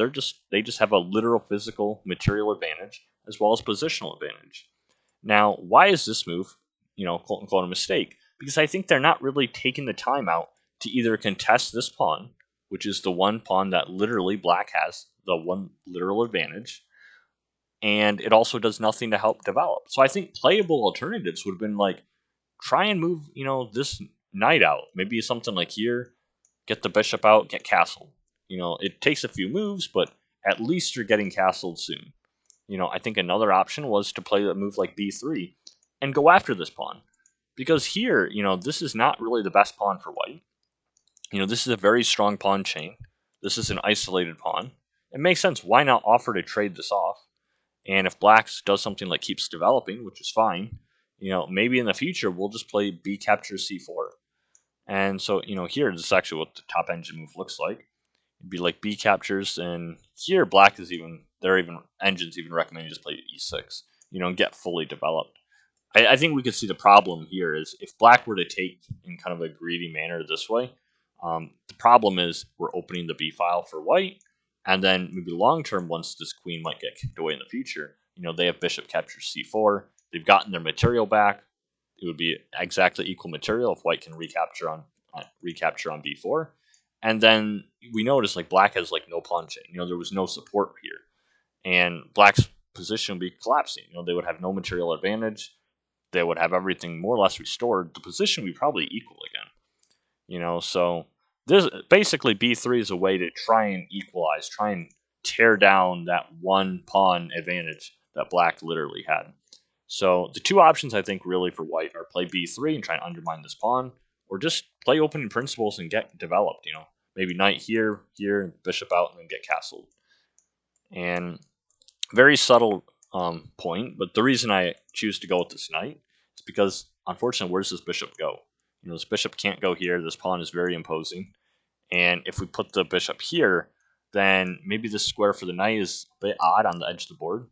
[SPEAKER 1] they just have a literal physical material advantage as well as positional advantage. Now, why is this move, quote unquote, a mistake? Because I think they're not really taking the time out to either contest this pawn, which is the one pawn that literally black has, the one literal advantage, and it also does nothing to help develop. So I think playable alternatives would have been like, try and move, this knight out. Maybe something like here, get the bishop out, get castled. It takes a few moves, but at least you're getting castled soon. I think another option was to play a move like b3 and go after this pawn. Because here, this is not really the best pawn for white. This is a very strong pawn chain. This is an isolated pawn. It makes sense. Why not offer to trade this off? And if black does something like keeps developing, which is fine, maybe in the future we'll just play b captures c4. And so, here, this is actually what the top engine move looks like. It'd be like b captures, and here black is engines even recommend you just play e6, and get fully developed. I think we could see the problem here is if black were to take in kind of a greedy manner this way, the problem is we're opening the b file for white, and then maybe long term, once this queen might get kicked away in the future, they have bishop captures c4, they've gotten their material back. It would be exactly equal material if white can recapture on b4. And then we notice like black has like no pawn chain. There was no support here. And black's position would be collapsing. They would have no material advantage. They would have everything more or less restored. The position would be probably equal again. So this basically b3 is a way to try and equalize, try and tear down that one pawn advantage that black literally had. So the two options I think really for white are play b3 and try and undermine this pawn, or just play opening principles and get developed. Maybe knight here, bishop out, and then get castled. And very subtle point, but the reason I choose to go with this knight is because, unfortunately, where does this bishop go? This bishop can't go here. This pawn is very imposing. And if we put the bishop here, then maybe this square for the knight is a bit odd on the edge of the board.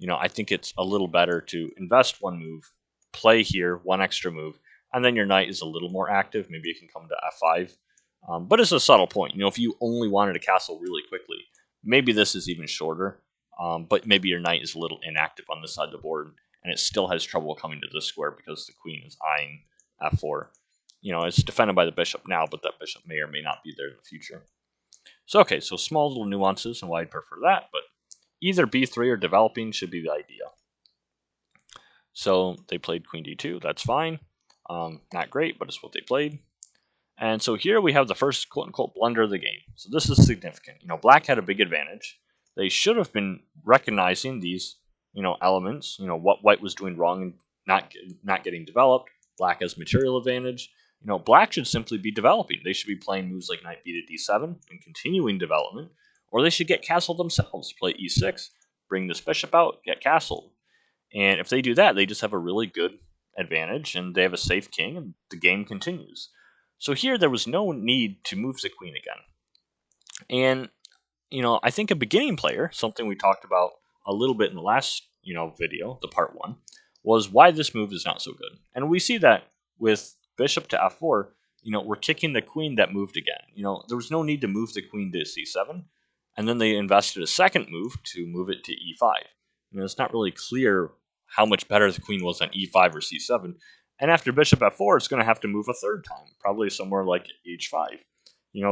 [SPEAKER 1] I think it's a little better to invest one move, play here, one extra move, and then your knight is a little more active. Maybe it can come to f5. But it's a subtle point. If you only wanted to castle really quickly, maybe this is even shorter. But maybe your knight is a little inactive on this side of the board, and it still has trouble coming to this square because the queen is eyeing f4. It's defended by the bishop now, but that bishop may or may not be there in the future. So, okay, so small little nuances and why I'd prefer that, but either b3 or developing should be the idea. So they played queen d2, that's fine. Not great, but it's what they played. And so here we have the first quote-unquote blunder of the game. So this is significant. Black had a big advantage. They should have been recognizing these, elements, what white was doing wrong and not getting developed. Black has material advantage. Black should simply be developing. They should be playing moves like knight b to d7 and continuing development, or they should get castled themselves. Play e6, bring this bishop out, get castled. And if they do that, they just have a really good advantage, and they have a safe king, and the game continues. So here there was no need to move the queen again. And, I think a beginning player, something we talked about a little bit in the last, video, the part 1, was why this move is not so good. And we see that with bishop to f4, we're kicking the queen that moved again. There was no need to move the queen to c7, and then they invested a second move to move it to e5. It's not really clear how much better the queen was on e5 or c7. And after bishop f4, it's going to have to move a third time, probably somewhere like h5.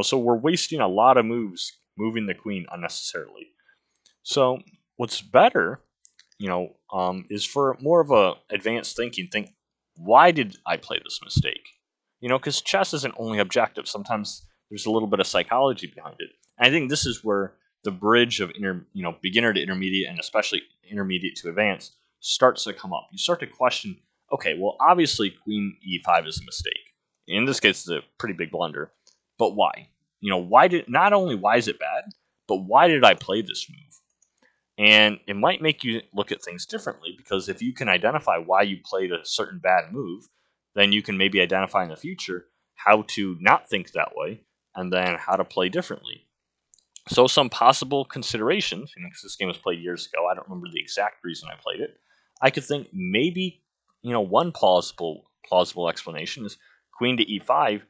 [SPEAKER 1] So we're wasting a lot of moves moving the queen unnecessarily. So what's better, is for more of a advanced thinking. Think, why did I play this mistake? Because chess isn't only objective. Sometimes there's a little bit of psychology behind it. And I think this is where the bridge of beginner to intermediate, and especially intermediate to advanced, starts to come up. You start to question, okay, well, obviously queen e5 is a mistake. In this case, it's a pretty big blunder. But why? Not only why is it bad, but why did I play this move? And it might make you look at things differently, because if you can identify why you played a certain bad move, then you can maybe identify in the future how to not think that way, and then how to play differently. So some possible considerations, because this game was played years ago, I don't remember the exact reason I played it. I could think maybe, one plausible explanation is queen to e5.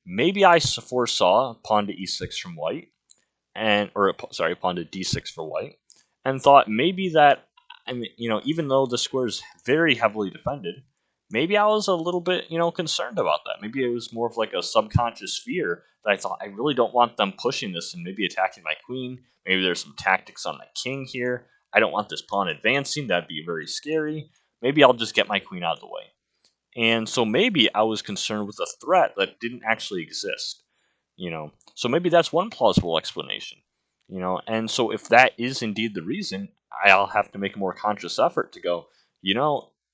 [SPEAKER 1] Maybe I foresaw pawn to e6 from white, pawn to d6 for white, and thought maybe that, even though the square is very heavily defended, maybe I was a little bit, concerned about that. Maybe it was more of like a subconscious fear that I thought, I really don't want them pushing this and maybe attacking my queen. Maybe there's some tactics on the king here. I don't want this pawn advancing. That'd be very scary. Maybe I'll just get my queen out of the way. And so maybe I was concerned with a threat that didn't actually exist. So maybe that's one plausible explanation. And so if that is indeed the reason, I'll have to make a more conscious effort to go,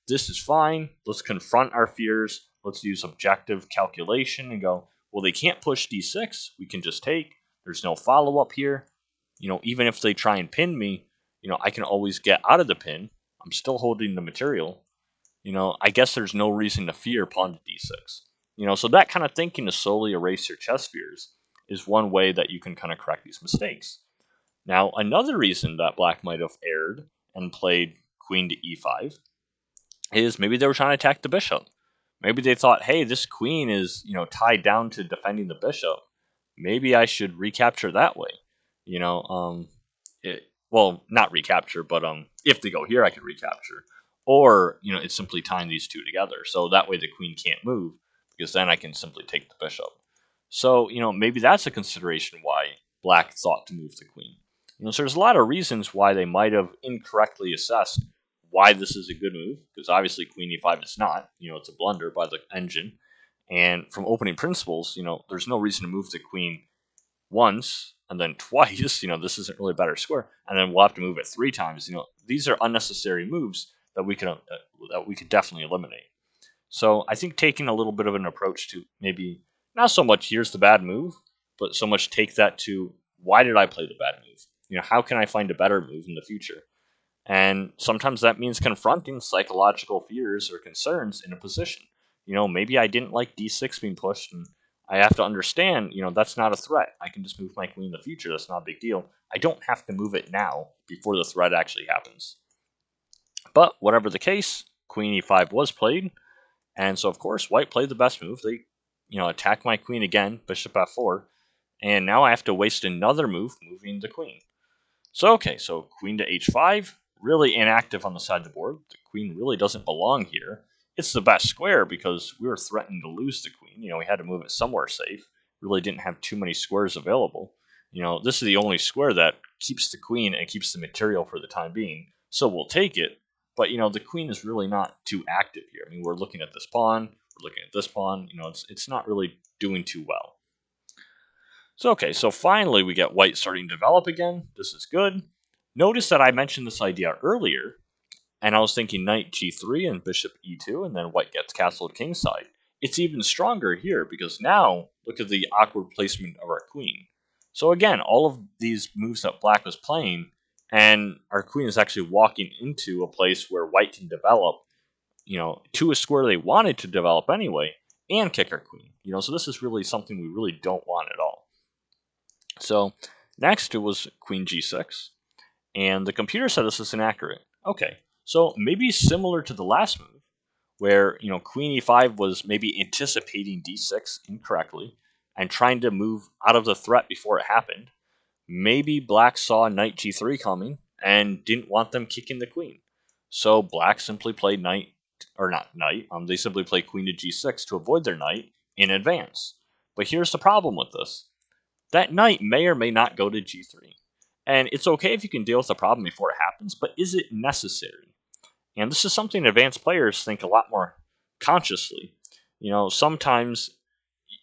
[SPEAKER 1] this is fine. Let's confront our fears. Let's use objective calculation and go, well, they can't push d6. We can just take. There's no follow-up here. Even if they try and pin me, I can always get out of the pin. I'm still holding the material. I guess there's no reason to fear pawn to d6. So that kind of thinking to slowly erase your chess fears is one way that you can kind of correct these mistakes. Now, another reason that black might have erred and played queen to e5 is maybe they were trying to attack the bishop. Maybe they thought, hey, this queen is, tied down to defending the bishop. Maybe I should recapture that way. Not recapture, but if they go here, I could recapture. Or, it's simply tying these two together. So that way the queen can't move, because then I can simply take the bishop. So, maybe that's a consideration why black thought to move the queen. So there's a lot of reasons why they might have incorrectly assessed why this is a good move, because obviously queen e5 is not. It's a blunder by the engine. And from opening principles, there's no reason to move the queen once and then twice. This isn't really a better square. And then we'll have to move it 3 times. These are unnecessary moves that we could definitely eliminate. So I think taking a little bit of an approach to maybe not so much here's the bad move, but so much take that to why did I play the bad move? How can I find a better move in the future? And sometimes that means confronting psychological fears or concerns in a position. Maybe I didn't like d6 being pushed, and I have to understand, that's not a threat. I can just move my queen in the future. That's not a big deal. I don't have to move it now before the threat actually happens. But whatever the case, queen e5 was played, and so of course white played the best move. They, attack my queen again, bishop f4, and now I have to waste another move moving the queen. So queen to h5, really inactive on the side of the board. The queen really doesn't belong here. It's the best square because we were threatening to lose the queen. We had to move it somewhere safe. Really didn't have too many squares available. This is the only square that keeps the queen and keeps the material for the time being. So we'll take it. But, the queen is really not too active here. We're looking at this pawn. We're looking at this pawn. It's not really doing too well. So finally we get white starting to develop again. This is good. Notice that I mentioned this idea earlier, and I was thinking knight g3 and bishop e2, and then white gets castled kingside. It's even stronger here, because now look at the awkward placement of our queen. So again, all of these moves that black was playing, and our queen is actually walking into a place where white can develop, to a square they wanted to develop anyway, and kick our queen. So this is really something we really don't want at all. So next it was queen g6, and the computer said this is inaccurate. Okay, so maybe similar to the last move, where queen e5 was maybe anticipating d6 incorrectly and trying to move out of the threat before it happened. Maybe black saw knight g3 coming and didn't want them kicking the queen. So black simply played they simply played queen to g6 to avoid their knight in advance. But here's the problem with this. That knight may or may not go to g3. And it's okay if you can deal with the problem before it happens, but is it necessary? And this is something advanced players think a lot more consciously. Sometimes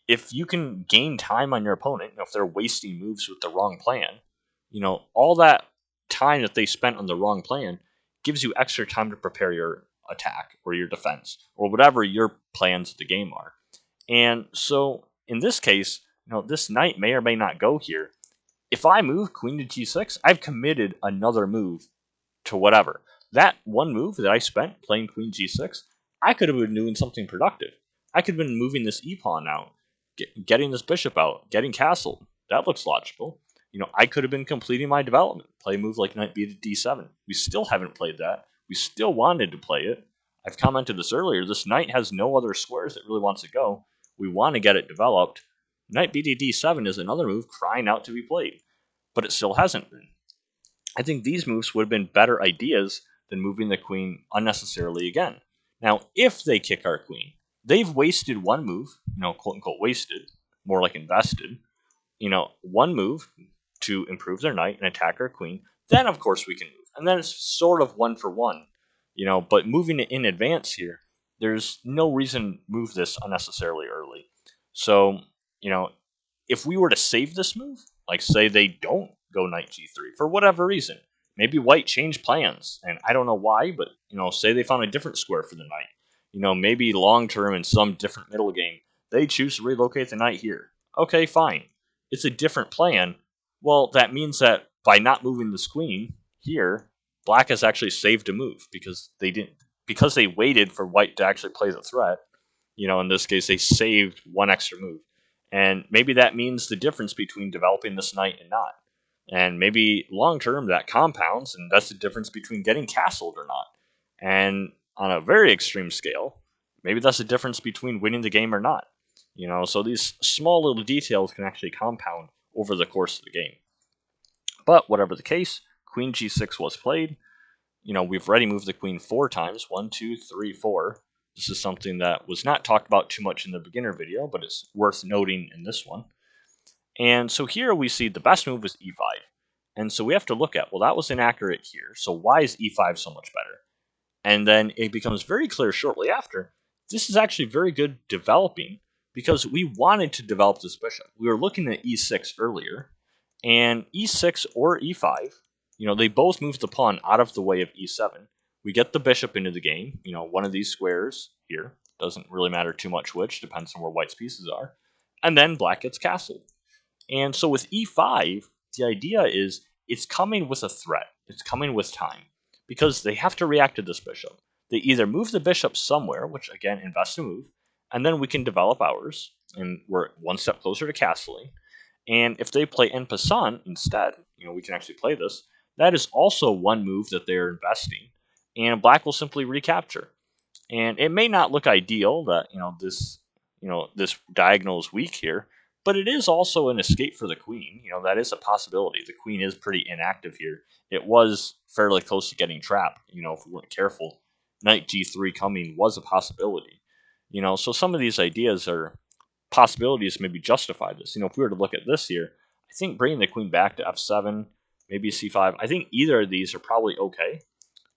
[SPEAKER 1] if you can gain time on your opponent, if they're wasting moves with the wrong plan, all that time that they spent on the wrong plan gives you extra time to prepare your attack or your defense or whatever your plans of the game are. And so in this case, this knight may or may not go here. If I move queen to g6, I've committed another move to whatever. That one move that I spent playing queen g6, I could have been doing something productive. I could have been moving this e-pawn out, getting this bishop out, getting castled. That looks logical. I could have been completing my development, play a move like knight b to d7. We still haven't played that. We still wanted to play it. I've commented this earlier. This knight has no other squares that really wants to go. We want to get it developed. Knight b to d7 is another move crying out to be played, but it still hasn't been. I think these moves would have been better ideas than moving the queen unnecessarily again. Now, if they kick our queen, they've wasted one move, quote unquote wasted, more like invested, one move to improve their knight and attack our queen. Then, of course, we can move. And then it's sort of one for one, but moving it in advance here, there's no reason to move this unnecessarily early. So, if we were to save this move, like say they don't go knight g3 for whatever reason, maybe white changed plans, and I don't know why, but say they found a different square for the knight. Maybe long term in some different middle game, they choose to relocate the knight here. Okay, fine. It's a different plan. Well, that means that by not moving this queen here, black has actually saved a move because they waited for white to actually play the threat. In this case, they saved one extra move. And maybe that means the difference between developing this knight and not. And maybe long term that compounds, and that's the difference between getting castled or not. And on a very extreme scale, maybe that's the difference between winning the game or not. So these small little details can actually compound over the course of the game. But whatever the case, queen g6 was played. We've already moved the queen 4 times. 1, 2, 3, 4. This is something that was not talked about too much in the beginner video, but it's worth noting in this one. And so here we see the best move was e5. And so we have to look at, well, that was inaccurate here. So why is e5 so much better? And then it becomes very clear shortly after, this is actually very good developing because we wanted to develop this bishop. We were looking at e6 earlier, and e6 or e5, they both move the pawn out of the way of e7. We get the bishop into the game, one of these squares here. Doesn't really matter too much which, depends on where white's pieces are. And then black gets castled. And so with e5, the idea is it's coming with a threat. It's coming with time. Because they have to react to this bishop. They either move the bishop somewhere, which again, invest a move, and then we can develop ours, and we're one step closer to castling. And if they play en passant instead, we can actually play this, that is also one move that they're investing. And black will simply recapture. And it may not look ideal that, this diagonal is weak here, but it is also an escape for the queen. That is a possibility. The queen is pretty inactive here. It was fairly close to getting trapped, if we weren't careful. Knight g3 coming was a possibility. So some of these ideas are possibilities to maybe justify this. If we were to look at this here, I think bringing the queen back to f7, maybe c5, I think either of these are probably okay,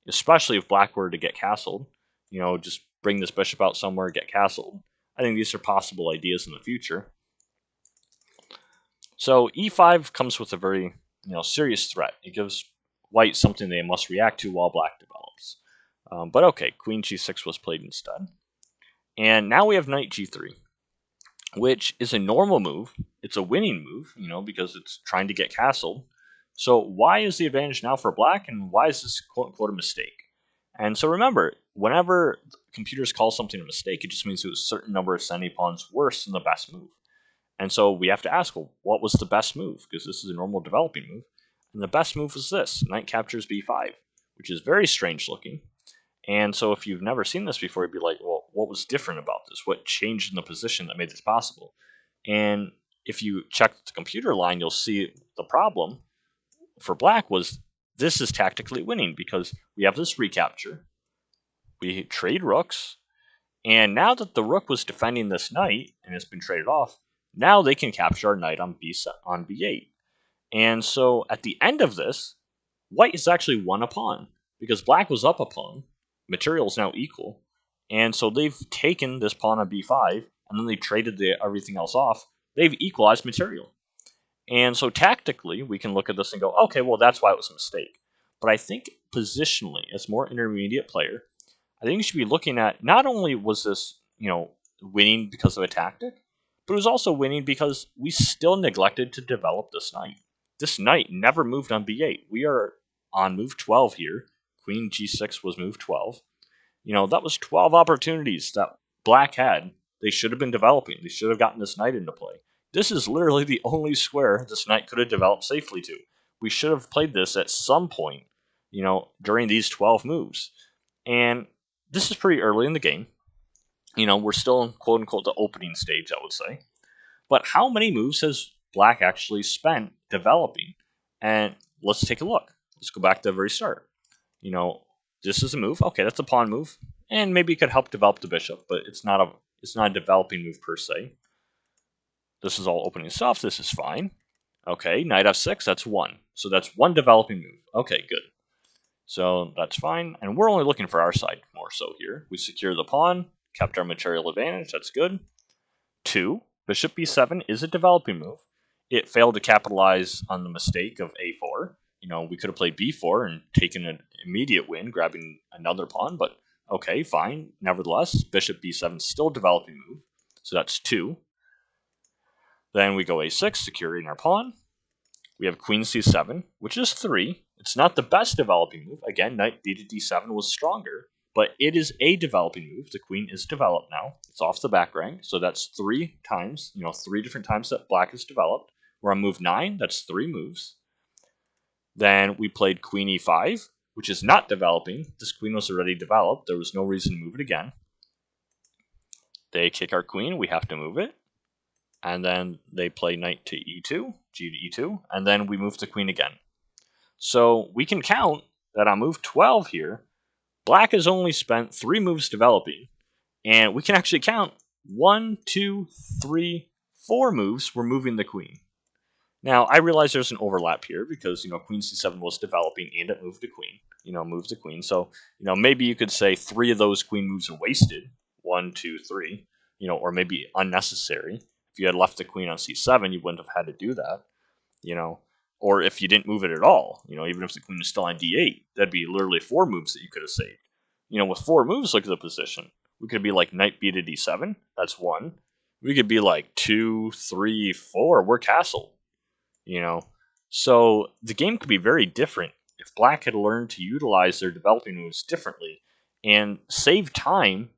[SPEAKER 1] especially if black were to get castled. Just bring this bishop out somewhere, get castled. I think these are possible ideas in the future. So e5 comes with a very serious threat. It gives white something they must react to while black develops. But okay, queen g6 was played instead. And now we have knight g3, which is a normal move. It's a winning move, because it's trying to get castled. So why is the advantage now for black, and why is this quote-unquote a mistake? And so remember, whenever computers call something a mistake, it just means it was a certain number of Centipawns worse than the best move. And so we have to ask, well, what was the best move? Because this is a normal developing move. And the best move was this, knight captures b5, which is very strange looking. And so if you've never seen this before, you'd be like, well, what was different about this? What changed in the position that made this possible? And if you check the computer line, you'll see the problem for black was this is tactically winning because we have this recapture. We trade rooks. And now that the rook was defending this knight and it's been traded off, now they can capture our knight on b8. And so at the end of this, white is actually won a pawn because black was up a pawn. Material is now equal. And so they've taken this pawn on b5 and then they traded everything else off. They've equalized material. And so tactically, we can look at this and go, okay, well, that's why it was a mistake. But I think positionally, as more intermediate player, I think you should be looking at not only was this, winning because of a tactic, but it was also winning because we still neglected to develop this knight. This knight never moved on b8. We are on move 12 here. Queen g6 was move 12. That was 12 opportunities that black had. They should have been developing. They should have gotten this knight into play. This is literally the only square this knight could have developed safely to. We should have played this at some point, during these 12 moves. And this is pretty early in the game. We're still in quote-unquote the opening stage, I would say. But how many moves has black actually spent developing? And let's take a look. Let's go back to the very start. This is a move. Okay, that's a pawn move. And maybe it could help develop the bishop, but it's not a developing move per se. This is all opening stuff. This is fine. Okay, knight f6, that's 1. So that's 1 developing move. Okay, good. So that's fine. And we're only looking for our side more so here. We secure the pawn, kept our material advantage. That's good. 2, bishop b7 is a developing move. It failed to capitalize on the mistake of a4. We could have played b4 and taken an immediate win, grabbing another pawn, but okay, fine. Nevertheless, bishop b7 is still a developing move. So that's 2. Then we go a6, securing our pawn. We have queen c7, which is 3. It's not the best developing move. Again, knight b to d7 was stronger, but it is a developing move. The queen is developed now. It's off the back rank, so that's 3 times, 3 different times that black is developed. We're on move 9, that's 3 moves. Then we played queen e5, which is not developing. This queen was already developed. There was no reason to move it again. They kick our queen. We have to move it. And then they play knight to e2, g to e2, and then we move the queen again. So we can count that on move 12 here, black has only spent 3 moves developing, and we can actually count 1, 2, 3, 4 moves we're moving the queen. Now, I realize there's an overlap here because, queen c7 was developing and it moved the queen, moved the queen. So, maybe you could say 3 of those queen moves are wasted, 1, 2, 3, or maybe unnecessary. If you had left the queen on c7, you wouldn't have had to do that, or if you didn't move it at all, even if the queen is still on d8, that'd be literally 4 moves that you could have saved. With 4 moves, look at the position. We could be like knight b to d7, that's 1. We could be like 2, 3, 4, we're castled, So the game could be very different if black had learned to utilize their developing moves differently and save time,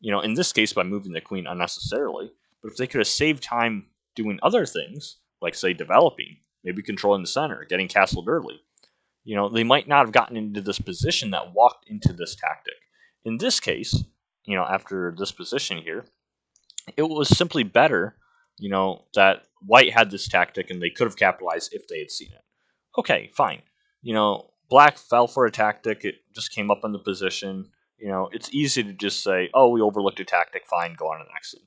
[SPEAKER 1] in this case by moving the queen unnecessarily. But if they could have saved time doing other things, like, say, developing, maybe controlling the center, getting castled early, they might not have gotten into this position that walked into this tactic. In this case, after this position here, it was simply better, that white had this tactic and they could have capitalized if they had seen it. Okay, fine. Black fell for a tactic. It just came up in the position. It's easy to just say, oh, we overlooked a tactic, fine, go on to the next thing.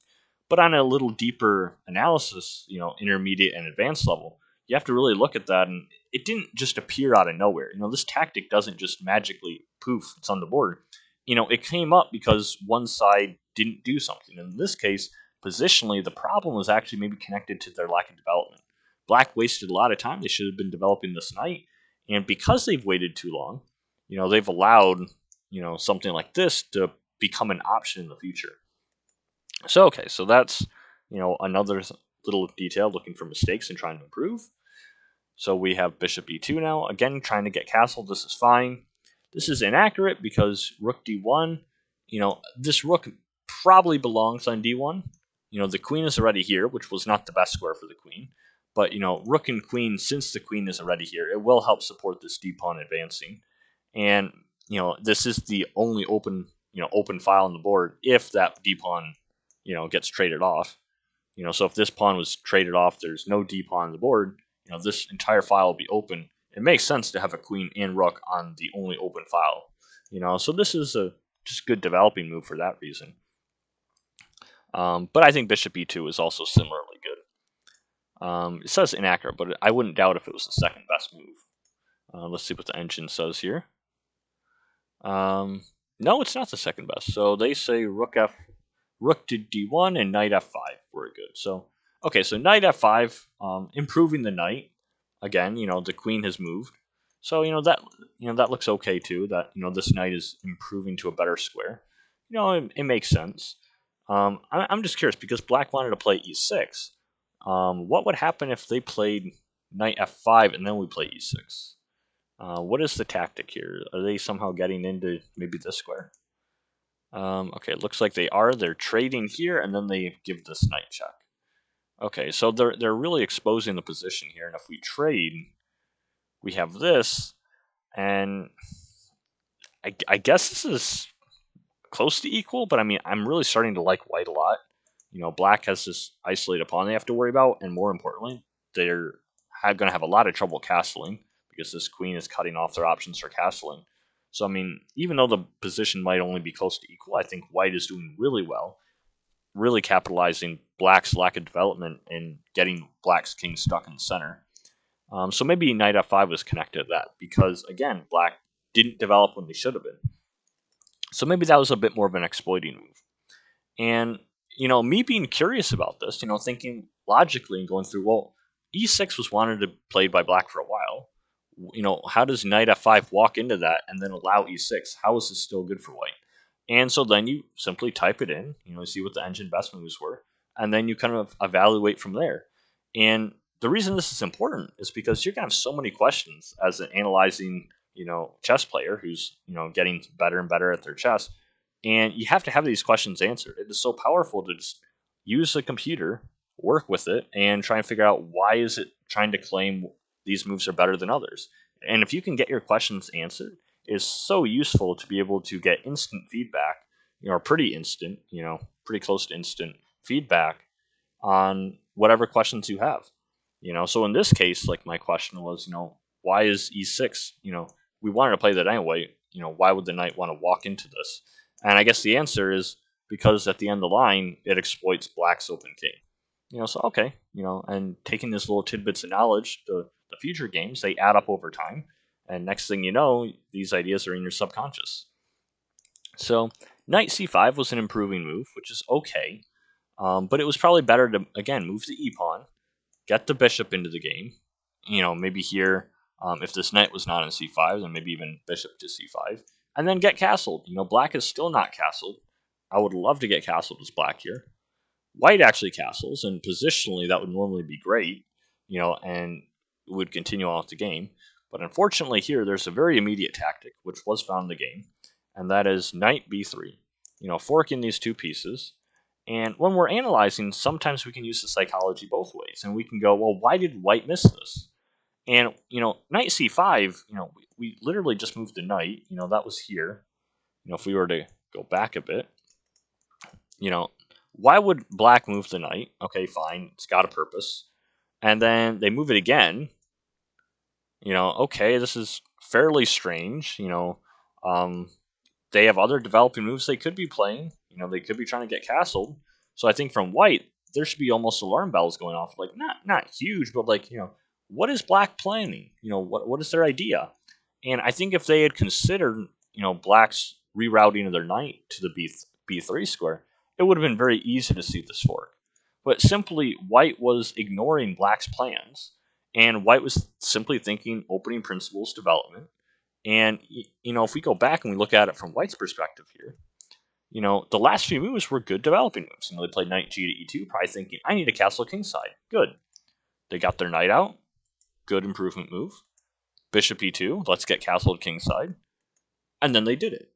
[SPEAKER 1] But on a little deeper analysis, intermediate and advanced level, you have to really look at that, and it didn't just appear out of nowhere. This tactic doesn't just magically poof, it's on the board. It came up because one side didn't do something. In this case, positionally, the problem was actually maybe connected to their lack of development. Black wasted a lot of time. They should have been developing this knight, and because they've waited too long, they've allowed, something like this to become an option in the future. So that's, another little detail, looking for mistakes and trying to improve. So we have bishop e2 now, again trying to get castled. This is fine. This is inaccurate because rook d1, this rook probably belongs on d1. The queen is already here, which was not the best square for the queen. But, rook and queen, since the queen is already here, it will help support this d-pawn advancing. And, this is the only open file on the board if that d-pawn, gets traded off. So if this pawn was traded off, there's no d-pawn on the board, this entire file will be open. It makes sense to have a queen and rook on the only open file. So this is a just good developing move for that reason. But I think bishop e2 is also similarly good. It says inaccurate, but I wouldn't doubt if it was the second best move. Let's see what the engine says here. No, it's not the second best. So they say rook to d1 and knight f5 were good. So okay, so knight f5, improving the knight. Again, the queen has moved. So that looks okay too. That this knight is improving to a better square. It makes sense. I'm just curious because black wanted to play e6. What would happen if they played knight f5 and then we play e6? What is the tactic here? Are they somehow getting into maybe this square? Okay, it looks like they are. They're trading here, and then they give this knight check. Okay, so they're really exposing the position here, and if we trade, we have this, and I guess this is close to equal, but I mean, I'm really starting to like white a lot. Black has this isolated pawn they have to worry about, and more importantly, they're going to have a lot of trouble castling because this queen is cutting off their options for castling. So, I mean, even though the position might only be close to equal, I think white is doing really well, really capitalizing black's lack of development and getting black's king stuck in the center. So maybe knight f5 was connected to that because, again, black didn't develop when they should have been. So maybe that was a bit more of an exploiting move. And, me being curious about this, thinking logically and going through, well, e6 was wanted to play by black for a while. How does knight f5 walk into that and then allow e6? How is this still good for white? And so then you simply type it in, see what the engine best moves were, and then you kind of evaluate from there. And the reason this is important is because you're going to have so many questions as an analyzing, chess player who's, getting better and better at their chess. And you have to have these questions answered. It is so powerful to just use the computer, work with it, and try and figure out why is it trying to claim these moves are better than others. And if you can get your questions answered, it's so useful to be able to get instant feedback, or pretty instant, pretty close to instant feedback on whatever questions you have. So in this case, like my question was, why is e6, we wanted to play that anyway, why would the knight want to walk into this? And I guess the answer is because at the end of the line, it exploits black's open king. So okay, and taking these little tidbits of knowledge, the future games, they add up over time. And next thing you know, these ideas are in your subconscious. So knight c5 was an improving move, which is okay. But it was probably better to, again, move the e-pawn, get the bishop into the game. Maybe here, if this knight was not in c5, then maybe even bishop to c5. And then get castled. Black is still not castled. I would love to get castled as black here. White actually castles, and positionally that would normally be great, and would continue on with the game. But unfortunately here, there's a very immediate tactic, which was found in the game, and that is knight b3. Forking these two pieces. And when we're analyzing, sometimes we can use the psychology both ways, and we can go, well, why did white miss this? And, knight c5, we literally just moved the knight, that was here. If we were to go back a bit, why would black move the knight? Okay, fine, it's got a purpose. And then they move it again. Okay, this is fairly strange. They have other developing moves they could be playing. They could be trying to get castled. So I think from white, there should be almost alarm bells going off. Like, not huge, but like, what is black planning? What is their idea? And I think if they had considered, black's rerouting of their knight to the b3 square, it would have been very easy to see this fork. But simply, white was ignoring black's plans, and white was simply thinking opening principles development. And, if we go back and we look at it from white's perspective here, the last few moves were good developing moves. They played knight g to e2, probably thinking, I need a castle kingside. Good. They got their knight out. Good improvement move. Bishop e2, let's get castled kingside. And then they did it.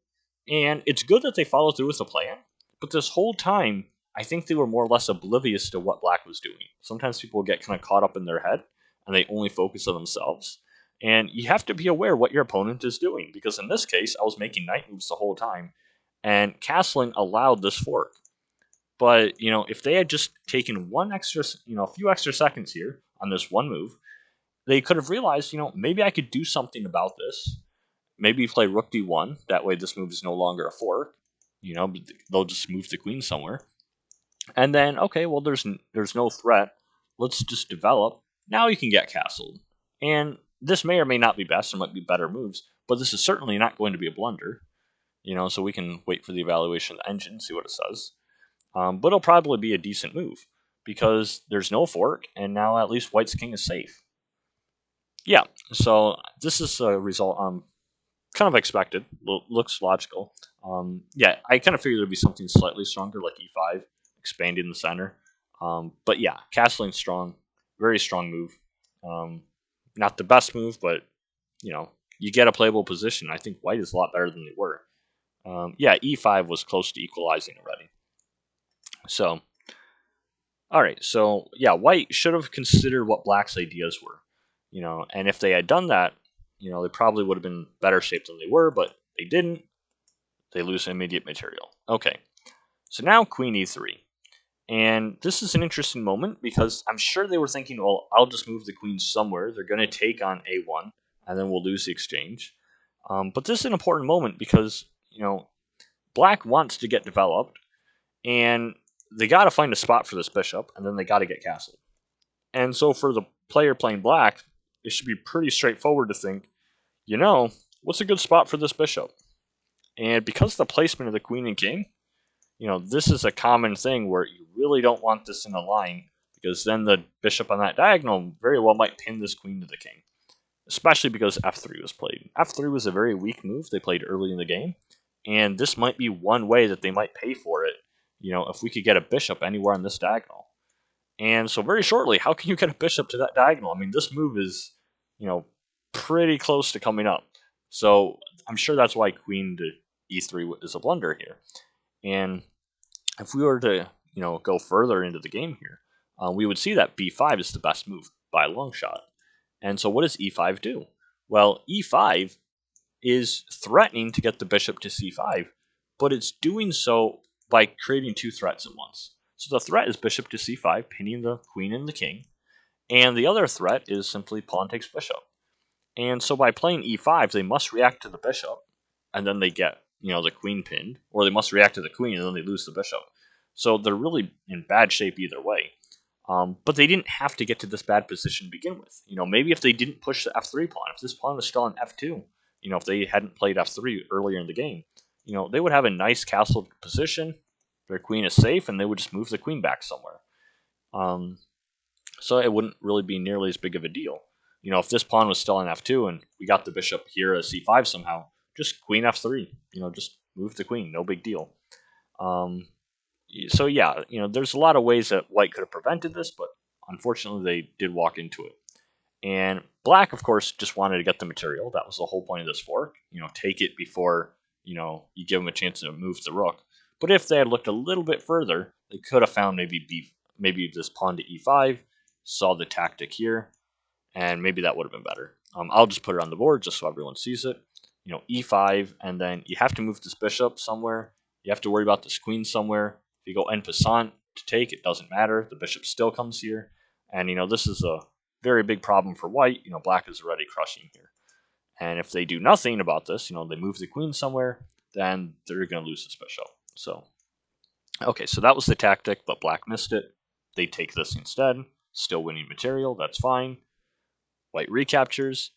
[SPEAKER 1] And it's good that they followed through with the plan, but this whole time, I think they were more or less oblivious to what black was doing. Sometimes people get kind of caught up in their head, and they only focus on themselves. And you have to be aware what your opponent is doing, because in this case, I was making knight moves the whole time, and castling allowed this fork. But, if they had just taken a few extra seconds here on this one move, they could have realized, maybe I could do something about this. Maybe play rook d1. That way this move is no longer a fork. They'll just move the queen somewhere. And then, okay, well, there's no threat. Let's just develop. Now you can get castled. And this may or may not be best. There might be better moves. But this is certainly not going to be a blunder. So we can wait for the evaluation of the engine, see what it says. But it'll probably be a decent move, because there's no fork, and now at least white's king is safe. Yeah, so this is a result kind of expected. Looks logical. Yeah, I kind of figured there'd be something slightly stronger, like e5, expanding the center. But yeah, castling strong, very strong move. Not the best move, but you get a playable position. I think white is a lot better than they were. Yeah, e5 was close to equalizing already. So, all right. So yeah, white should have considered what black's ideas were. And if they had done that, they probably would have been better shaped than they were, but they didn't. They lose immediate material. Okay, so now queen e3. And this is an interesting moment, because I'm sure they were thinking, well, I'll just move the queen somewhere. They're going to take on a1, and then we'll lose the exchange. But this is an important moment, because, black wants to get developed, and they got to find a spot for this bishop, and then they got to get castled. And so for the player playing black, it should be pretty straightforward to think, what's a good spot for this bishop? And because of the placement of the queen and king, this is a common thing where you really don't want this in a line, because then the bishop on that diagonal very well might pin this queen to the king, especially because f3 was played. f3 was a very weak move they played early in the game, and this might be one way that they might pay for it, if we could get a bishop anywhere on this diagonal. And so very shortly, how can you get a bishop to that diagonal? I mean, this move is, pretty close to coming up. So I'm sure that's why queen to e3 is a blunder here. And if we were to, go further into the game here, we would see that b5 is the best move by a long shot. And so what does e5 do? Well, e5 is threatening to get the bishop to c5, but it's doing so by creating two threats at once. So the threat is bishop to c5, pinning the queen and the king, and the other threat is simply pawn takes bishop. And so by playing e5, they must react to the bishop, and then they get, the queen pinned, or they must react to the queen, and then they lose the bishop. So they're really in bad shape either way. But they didn't have to get to this bad position to begin with. Maybe if they didn't push the f3 pawn, if this pawn was still on f2, if they hadn't played f3 earlier in the game, they would have a nice castled position. Their queen is safe, and they would just move the queen back somewhere. So it wouldn't really be nearly as big of a deal. If this pawn was still on f2 and we got the bishop here at c5 somehow, just queen f3. Just move the queen, no big deal. So yeah, there's a lot of ways that white could have prevented this, but unfortunately they did walk into it. And black, of course, just wanted to get the material. That was the whole point of this fork. Take it before, you give them a chance to move the rook. But if they had looked a little bit further, they could have found maybe this pawn to e5, saw the tactic here, and maybe that would have been better. I'll just put it on the board just so everyone sees it. E5, and then you have to move this bishop somewhere. You have to worry about this queen somewhere. If you go en passant to take, it doesn't matter. The bishop still comes here. And, this is a very big problem for white. Black is already crushing here. And if they do nothing about this, they move the queen somewhere, then they're going to lose this bishop. So, okay, so that was the tactic, but black missed it. They take this instead. Still winning material, that's fine. White recaptures.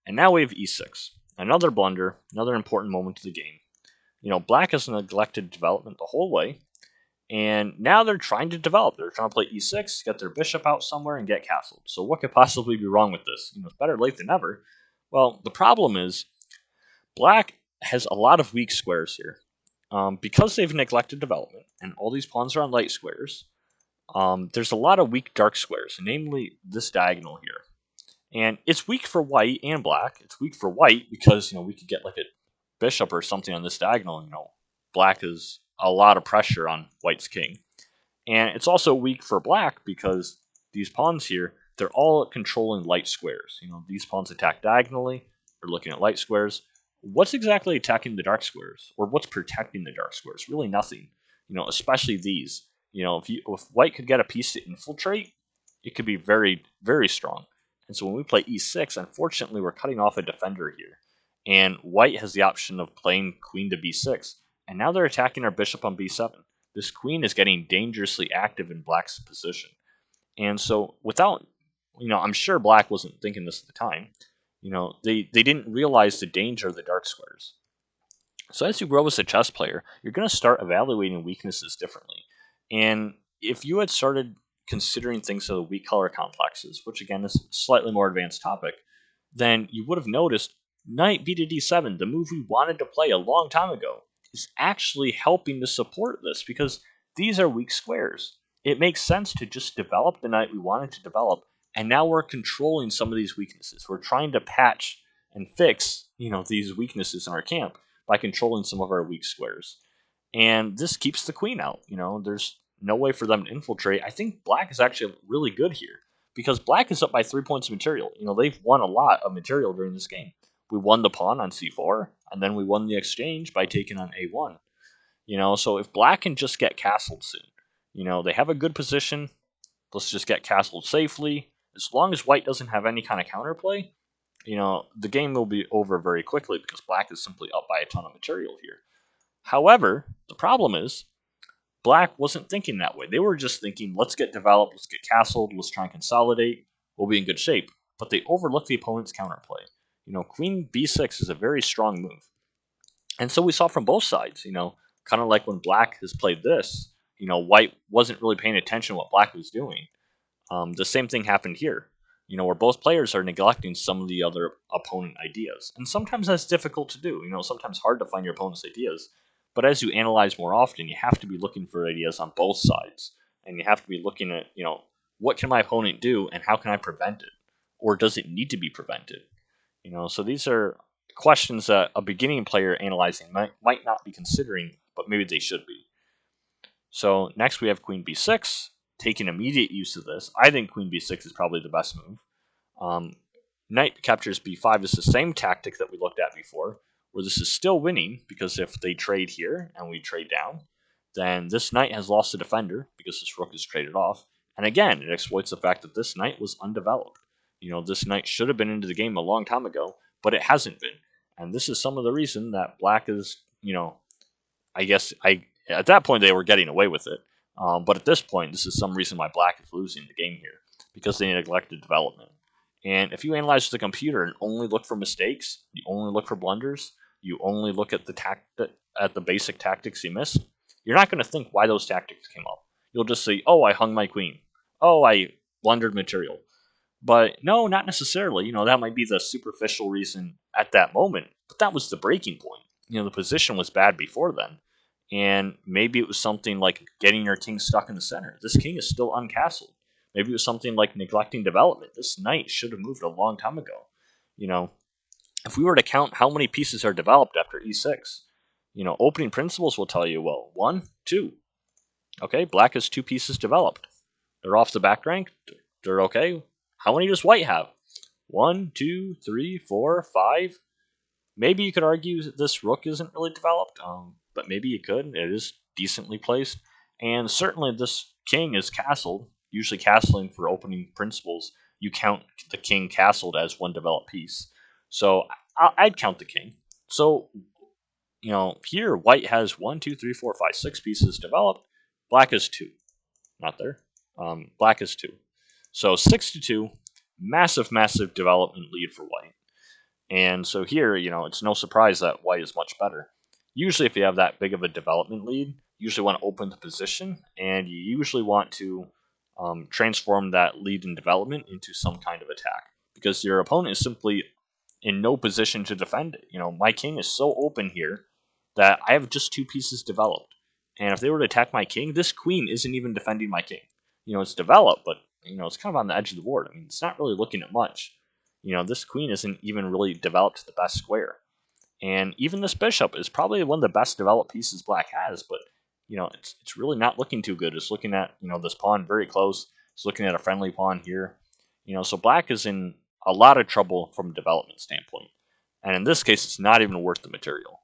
[SPEAKER 1] And now we have e6. Another blunder, another important moment of the game. Black has neglected development the whole way. And now they're trying to develop. They're trying to play e6, get their bishop out somewhere, and get castled. So what could possibly be wrong with this? It's better late than never. Well, the problem is black has a lot of weak squares here. Because they've neglected development, and all these pawns are on light squares, there's a lot of weak dark squares, namely this diagonal here. And it's weak for white and black. It's weak for white because, we could get like bishop or something on this diagonal, black is a lot of pressure on white's king. And it's also weak for black because these pawns here, they're all controlling light squares. These pawns attack diagonally. They're looking at light squares. What's exactly attacking the dark squares? Or what's protecting the dark squares? Really nothing. Especially these. If white could get a piece to infiltrate, it could be very, very strong. And so when we play e6, unfortunately, we're cutting off a defender here. And white has the option of playing queen to b6. And now they're attacking our bishop on b7. This queen is getting dangerously active in black's position. And so without, I'm sure black wasn't thinking this at the time. They didn't realize the danger of the dark squares. So as you grow as a chess player, you're going to start evaluating weaknesses differently. And if you had started considering things of the weak color complexes, which again is a slightly more advanced topic, then you would have noticed knight b to d7, the move we wanted to play a long time ago, is actually helping to support this because these are weak squares. It makes sense to just develop the knight we wanted to develop, and now we're controlling some of these weaknesses. We're trying to patch and fix, these weaknesses in our camp by controlling some of our weak squares. And this keeps the queen out. There's no way for them to infiltrate. I think black is actually really good here because black is up by 3 points of material. They've won a lot of material during this game. We won the pawn on c4, and then we won the exchange by taking on a1. So if black can just get castled soon, they have a good position. Let's just get castled safely. As long as white doesn't have any kind of counterplay, the game will be over very quickly because black is simply up by a ton of material here. However, the problem is black wasn't thinking that way. They were just thinking, let's get developed, let's get castled, let's try and consolidate, we'll be in good shape. But they overlooked the opponent's counterplay. Queen b6 is a very strong move. And so we saw from both sides, kind of like when black has played this, white wasn't really paying attention to what black was doing. The same thing happened here, where both players are neglecting some of the other opponent ideas. And sometimes that's difficult to do, sometimes hard to find your opponent's ideas. But as you analyze more often, you have to be looking for ideas on both sides. And you have to be looking at, what can my opponent do and how can I prevent it? Or does it need to be prevented? So these are questions that a beginning player analyzing might not be considering, but maybe they should be. So next we have queen b6, taking immediate use of this. I think queen b6 is probably the best move. Knight captures b5 is the same tactic that we looked at before, where this is still winning, because if they trade here and we trade down, then this knight has lost a defender because this rook is traded off. And again, it exploits the fact that this knight was undeveloped. This knight should have been into the game a long time ago, but it hasn't been. And this is some of the reason that black is, at that point they were getting away with it. But at this point, this is some reason why black is losing the game here, because they neglected development. And if you analyze the computer and only look for mistakes, you only look for blunders, you only look at the basic tactics you missed, you're not going to think why those tactics came up. You'll just say, oh, I hung my queen. Oh, I blundered material. But no, not necessarily. That might be the superficial reason at that moment, but that was the breaking point. The position was bad before then. And maybe it was something like getting your king stuck in the center. This king is still uncastled. Maybe it was something like neglecting development. This knight should have moved a long time ago. If we were to count how many pieces are developed after e6, opening principles will tell you, well, 1, 2. Okay, black has 2 pieces developed. They're off the back rank. They're okay. How many does white have? 1, 2, 3, 4, 5. Maybe you could argue that this rook isn't really developed, but maybe you could. It is decently placed. And certainly this king is castled. Usually castling for opening principles, you count the king castled as one developed piece. So I'd count the king. So, here white has 1, 2, 3, 4, 5, 6 pieces developed. Black has 2. Not there. Black has 2. So 6-2, massive, massive development lead for white. And so here, it's no surprise that white is much better. Usually if you have that big of a development lead, you usually want to open the position, and you usually want to transform that lead in development into some kind of attack, because your opponent is simply in no position to defend it. My king is so open here that I have just 2 pieces developed. And if they were to attack my king, this queen isn't even defending my king. It's developed, but it's kind of on the edge of the board. It's not really looking at much. This queen isn't even really developed to the best square. And even this bishop is probably one of the best developed pieces black has, but it's really not looking too good. It's looking at this pawn very close. It's looking at a friendly pawn here. So black is in a lot of trouble from a development standpoint. And in this case, it's not even worth the material.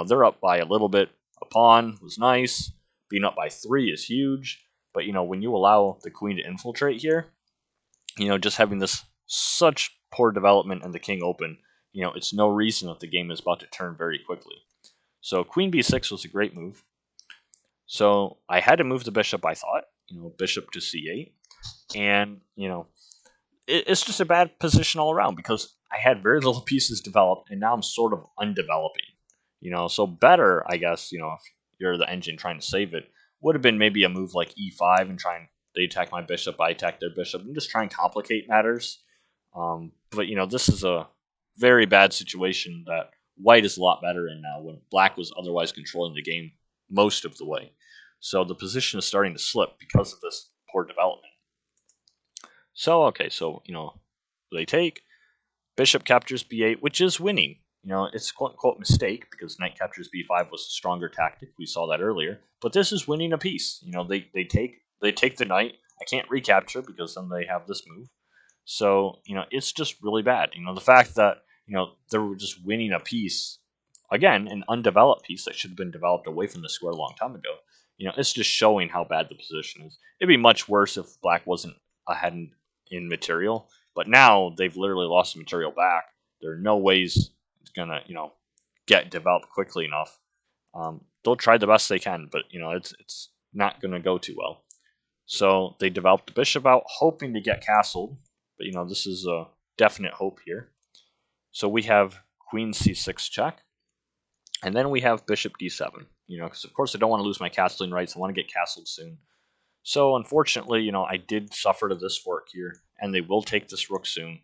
[SPEAKER 1] They're up by a little bit. A pawn was nice. Being up by 3 is huge. But when you allow the queen to infiltrate here, just having this such poor development and the king open, it's no reason that the game is about to turn very quickly. So queen b6 was a great move. So I had to move the bishop, I thought, bishop to c8. And, it's just a bad position all around because I had very little pieces developed and now I'm sort of undeveloping. So better, I guess, if you're the engine trying to save it, would have been maybe a move like e5 and they attack my bishop, I attack their bishop, and just try and complicate matters. But this is a very bad situation that white is a lot better in now when black was otherwise controlling the game most of the way. So the position is starting to slip because of this poor development. So, okay, so, they take, bishop captures b8, which is winning. It's a quote-unquote mistake because knight captures b5 was a stronger tactic. We saw that earlier. But this is winning a piece. They take the knight. I can't recapture because then they have this move. So, it's just really bad. The fact that, they were just winning a piece, again, an undeveloped piece that should have been developed away from the square a long time ago. It's just showing how bad the position is. It'd be much worse if black wasn't ahead in material. But now they've literally lost the material back. There are no ways it's gonna, get developed quickly enough. They'll try the best they can, but it's not gonna go too well. So they developed the bishop out, hoping to get castled, but this is a definite hope here. So we have queen c6 check, and then we have bishop d7. Because of course I don't want to lose my castling rights. I want to get castled soon. So unfortunately, I did suffer to this fork here, and they will take this rook soon.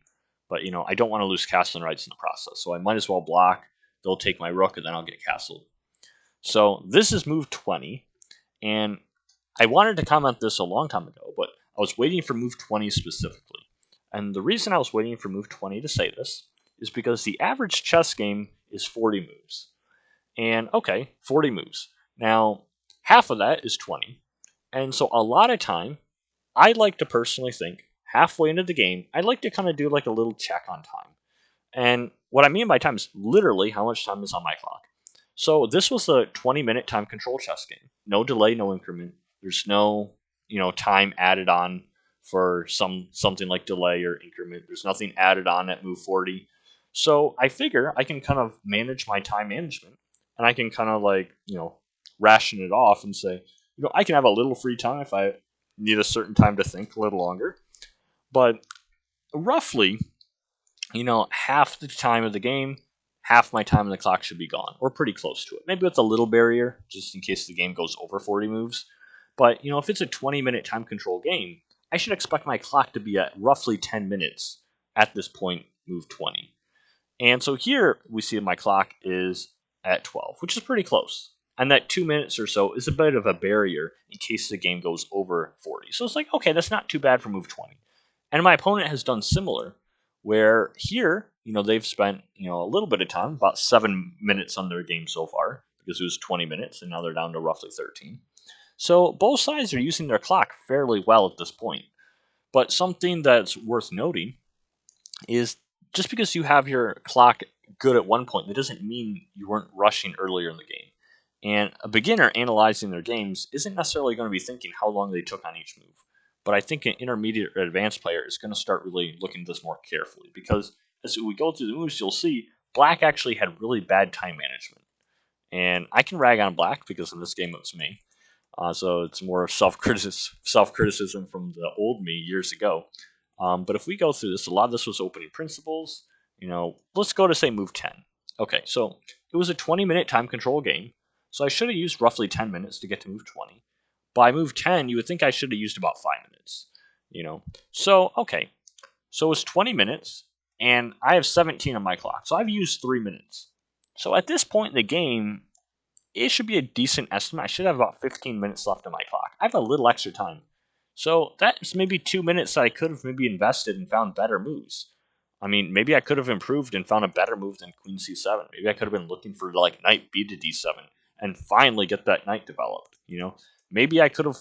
[SPEAKER 1] But, I don't want to lose castling rights in the process, so I might as well block. They'll take my rook, and then I'll get castled. So this is move 20, and I wanted to comment this a long time ago, but I was waiting for move 20 specifically. And the reason I was waiting for move 20 to say this is because the average chess game is 40 moves. And, okay, 40 moves. Now, half of that is 20. And so a lot of time, I like to personally think, halfway into the game, I like to kind of do like a little check on time. And what I mean by time is literally how much time is on my clock. So this was a 20-minute time control chess game. No delay, no increment. There's no, time added on for something like delay or increment. There's nothing added on at move 40. So I figure I can kind of manage my time management, and I can kind of like, ration it off and say, I can have a little free time if I need a certain time to think a little longer. But roughly, half the time of the game, half my time on the clock should be gone, or pretty close to it. Maybe with a little barrier, just in case the game goes over 40 moves. But, if it's a 20-minute time control game, I should expect my clock to be at roughly 10 minutes at this point, move 20. And so here we see my clock is at 12, which is pretty close. And that 2 minutes or so is a bit of a barrier in case the game goes over 40. So it's like, okay, that's not too bad for move 20. And my opponent has done similar, where here, they've spent, a little bit of time, about 7 minutes on their game so far, because it was 20 minutes, and now they're down to roughly 13. So both sides are using their clock fairly well at this point. But something that's worth noting is just because you have your clock good at one point, that doesn't mean you weren't rushing earlier in the game. And a beginner analyzing their games isn't necessarily going to be thinking how long they took on each move. But I think an intermediate or advanced player is going to start really looking at this more carefully. Because as we go through the moves, you'll see black actually had really bad time management. And I can rag on black because in this game it was me. So it's more of self-criticism from the old me years ago. But if we go through this, a lot of this was opening principles. Let's go to, say, move 10. Okay, so it was a 20-minute time control game. So I should have used roughly 10 minutes to get to move 20. By move 10, you would think I should have used about 5 minutes. So, okay. So it's 20 minutes, and I have 17 on my clock. So I've used 3 minutes. So at this point in the game, it should be a decent estimate. I should have about 15 minutes left on my clock. I have a little extra time. So that's maybe 2 minutes that I could have maybe invested and found better moves. I mean, maybe I could have improved and found a better move than queen c7. Maybe I could have been looking for like knight b to d7 and finally get that knight developed. Maybe I could have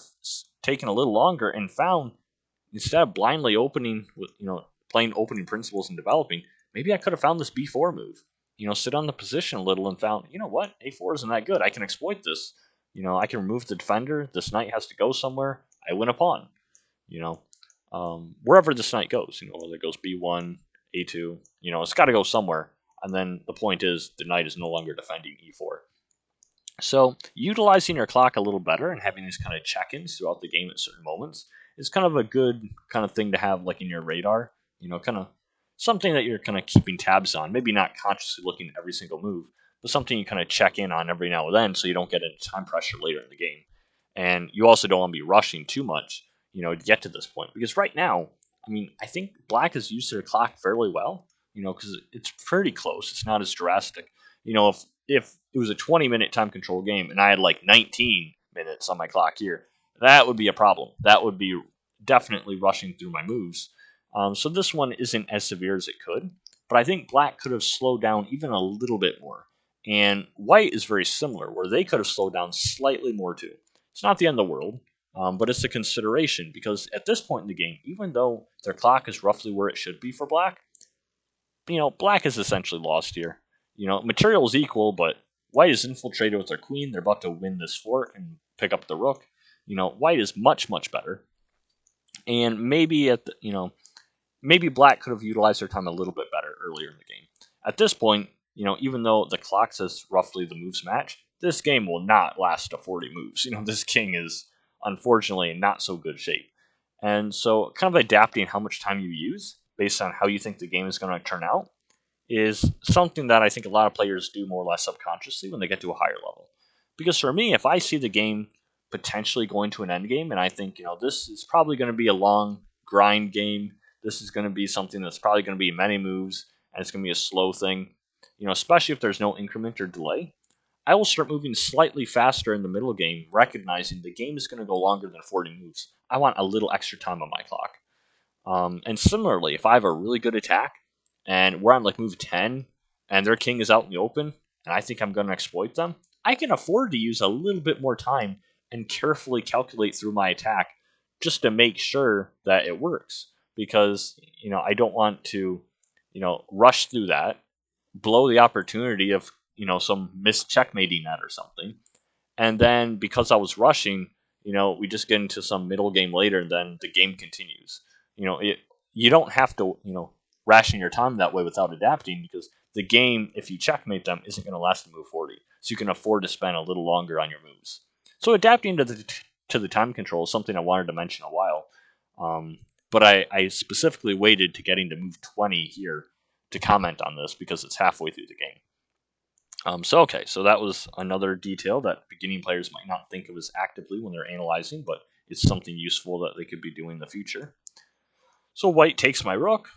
[SPEAKER 1] taken a little longer and found, instead of blindly opening with playing opening principles and developing, maybe I could have found this b4 move. Sit on the position a little and found, what, a4 isn't that good. I can exploit this. I can remove the defender. This knight has to go somewhere. I win a pawn. Wherever this knight goes, whether it goes b1, a2, it's got to go somewhere. And then the point is the knight is no longer defending e4. So utilizing your clock a little better and having these kind of check-ins throughout the game at certain moments is kind of a good kind of thing to have like in your radar, kind of something that you're kind of keeping tabs on. Maybe not consciously looking at every single move, but something you kind of check in on every now and then so you don't get into time pressure later in the game. And you also don't want to be rushing too much, to get to this point. Because right now, I think black has used their clock fairly well, because it's pretty close. It's not as drastic. If it was a 20-minute time control game and I had like 19 minutes on my clock here, that would be a problem. That would be definitely rushing through my moves. So this one isn't as severe as it could, but I think black could have slowed down even a little bit more. And white is very similar, where they could have slowed down slightly more too. It's not the end of the world, but it's a consideration because at this point in the game, even though their clock is roughly where it should be for black, black is essentially lost here. Material is equal, but white is infiltrated with their queen. They're about to win this fort and pick up the rook. White is much, much better. And maybe maybe black could have utilized their time a little bit better earlier in the game. At this point, even though the clock says roughly the moves match, this game will not last to 40 moves. This king is unfortunately in not so good shape. And so kind of adapting how much time you use based on how you think the game is going to turn out is something that I think a lot of players do more or less subconsciously when they get to a higher level. Because for me, if I see the game potentially going to an end game and I think, this is probably going to be a long grind game, this is going to be something that's probably going to be many moves, and it's going to be a slow thing, especially if there's no increment or delay, I will start moving slightly faster in the middle game, recognizing the game is going to go longer than 40 moves. I want a little extra time on my clock. And similarly, if I have a really good attack, and we're on like move 10, and their king is out in the open, and I think I'm going to exploit them, I can afford to use a little bit more time and carefully calculate through my attack just to make sure that it works. Because, I don't want to, rush through that, blow the opportunity of, some missed checkmating net or something. And then because I was rushing, we just get into some middle game later, and then the game continues. You don't have to, ration your time that way without adapting, because the game, if you checkmate them, isn't going to last to move 40. So you can afford to spend a little longer on your moves. So adapting to the time control is something I wanted to mention a while. But I specifically waited to getting to move 20 here to comment on this because it's halfway through the game. So that was another detail that beginning players might not think of as actively when they're analyzing, but it's something useful that they could be doing in the future. So white takes my rook.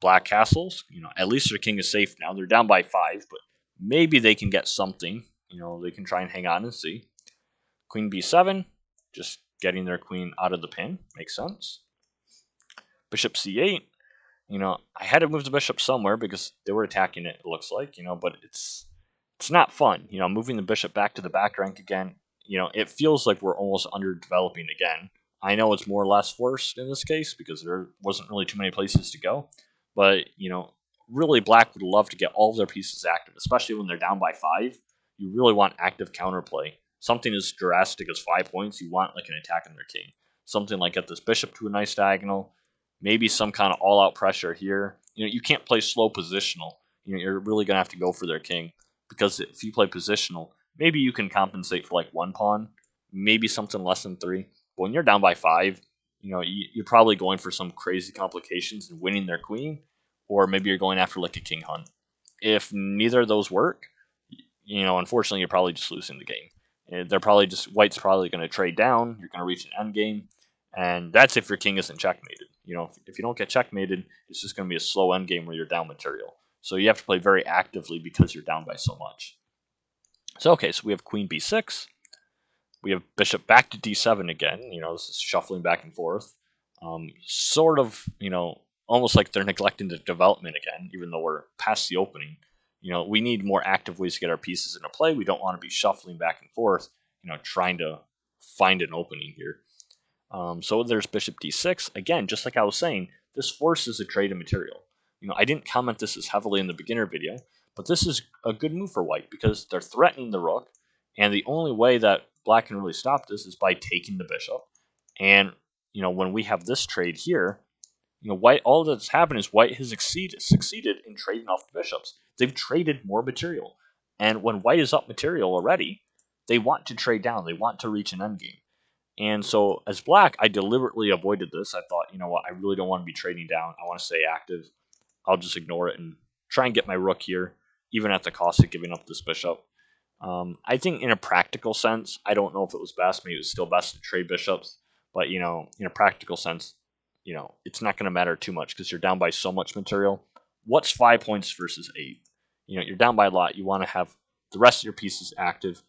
[SPEAKER 1] Black castles. At least their king is safe now. They're down by 5, but maybe they can get something. They can try and hang on and see. Queen b7, just getting their queen out of the pin. Makes sense. Bishop c8. I had to move the bishop somewhere because they were attacking it looks like, but it's not fun. Moving the bishop back to the back rank again, it feels like we're almost underdeveloping again. I know it's more or less forced in this case because there wasn't really too many places to go. But, really black would love to get all of their pieces active, especially when they're down by 5. You really want active counterplay. Something as drastic as 5 points, you want like an attack on their king. Something like get this bishop to a nice diagonal, maybe some kind of all-out pressure here. You can't play slow positional. You're really going to have to go for their king, because if you play positional, maybe you can compensate for like 1 pawn, maybe something less than 3. But when you're down by 5, you're probably going for some crazy complications and winning their queen, or maybe you're going after like a king hunt. If neither of those work, unfortunately, you're probably just losing the game. White's probably going to trade down. You're going to reach an end game, and that's if your king isn't checkmated. If you don't get checkmated, it's just going to be a slow end game where you're down material. So you have to play very actively because you're down by so much. So we have queen b6. We have bishop back to d7 again. This is shuffling back and forth. Sort of, almost like they're neglecting the development again, even though we're past the opening. We need more active ways to get our pieces into play. We don't want to be shuffling back and forth, trying to find an opening here. So there's bishop d6. Again, just like I was saying, this forces a trade of material. I didn't comment this as heavily in the beginner video, but this is a good move for white because they're threatening the rook, and the only way that black can really stop this is by taking the bishop. And, when we have this trade here, white, all that's happened is white has succeeded in trading off the bishops. They've traded more material. And when white is up material already, they want to trade down. They want to reach an endgame. And so as black, I deliberately avoided this. I thought, you know what, I really don't want to be trading down. I want to stay active. I'll just ignore it and try and get my rook here, even at the cost of giving up this bishop. I think in a practical sense, I don't know if it was best. Maybe it was still best to trade bishops. But, in a practical sense, it's not going to matter too much because you're down by so much material. What's 5 points versus 8? You're down by a lot. You want to have the rest of your pieces active.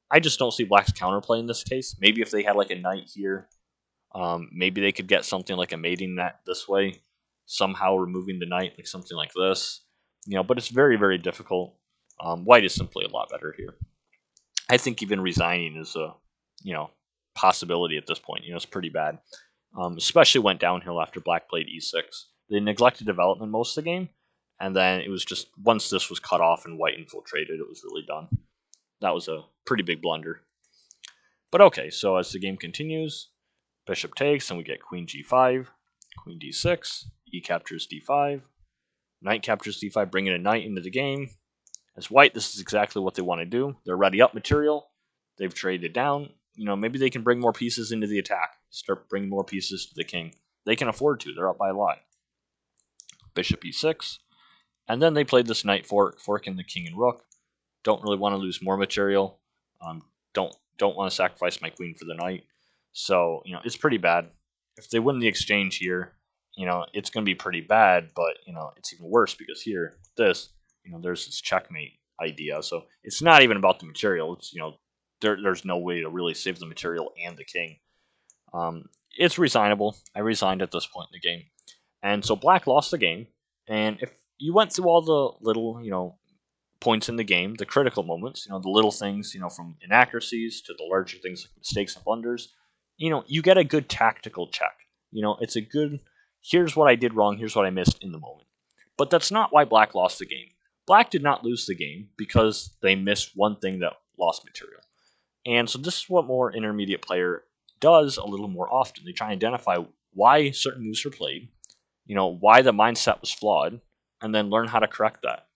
[SPEAKER 1] I just don't see black's counterplay in this case. Maybe if they had like a knight here, maybe they could get something like a mating net this way, somehow removing the knight, like something like this. But it's very, very difficult. White is simply a lot better here. I think even resigning is a, possibility at this point. It's pretty bad. Especially went downhill after black played e6. They neglected development most of the game, and then it was just once this was cut off and white infiltrated, it was really done. That was a pretty big blunder. But okay, so as the game continues, bishop takes, and we get queen g5, queen d6, e captures d5, knight captures d5, bringing a knight into the game. As white, this is exactly what they want to do. They're ready up material. They've traded down. Maybe they can bring more pieces into the attack. Start bringing more pieces to the king. They can afford to. They're up by a lot. Bishop e6. And then they played this knight fork, forking the king and rook. Don't really want to lose more material. Don't want to sacrifice my queen for the knight. So, it's pretty bad. If they win the exchange here, it's going to be pretty bad, but, it's even worse because here, there's this checkmate idea. So it's not even about the material. It's, there's no way to really save the material and the king. It's resignable. I resigned at this point in the game. And so black lost the game. And if you went through all the little, points in the game, the critical moments, the little things, from inaccuracies to the larger things like mistakes and blunders, you get a good tactical check. It's a good, here's what I did wrong, here's what I missed in the moment. But that's not why black lost the game. Black did not lose the game because they missed one thing that lost material. And so this is what more intermediate player does a little more often. They try and identify why certain moves were played, why the mindset was flawed, and then learn how to correct that.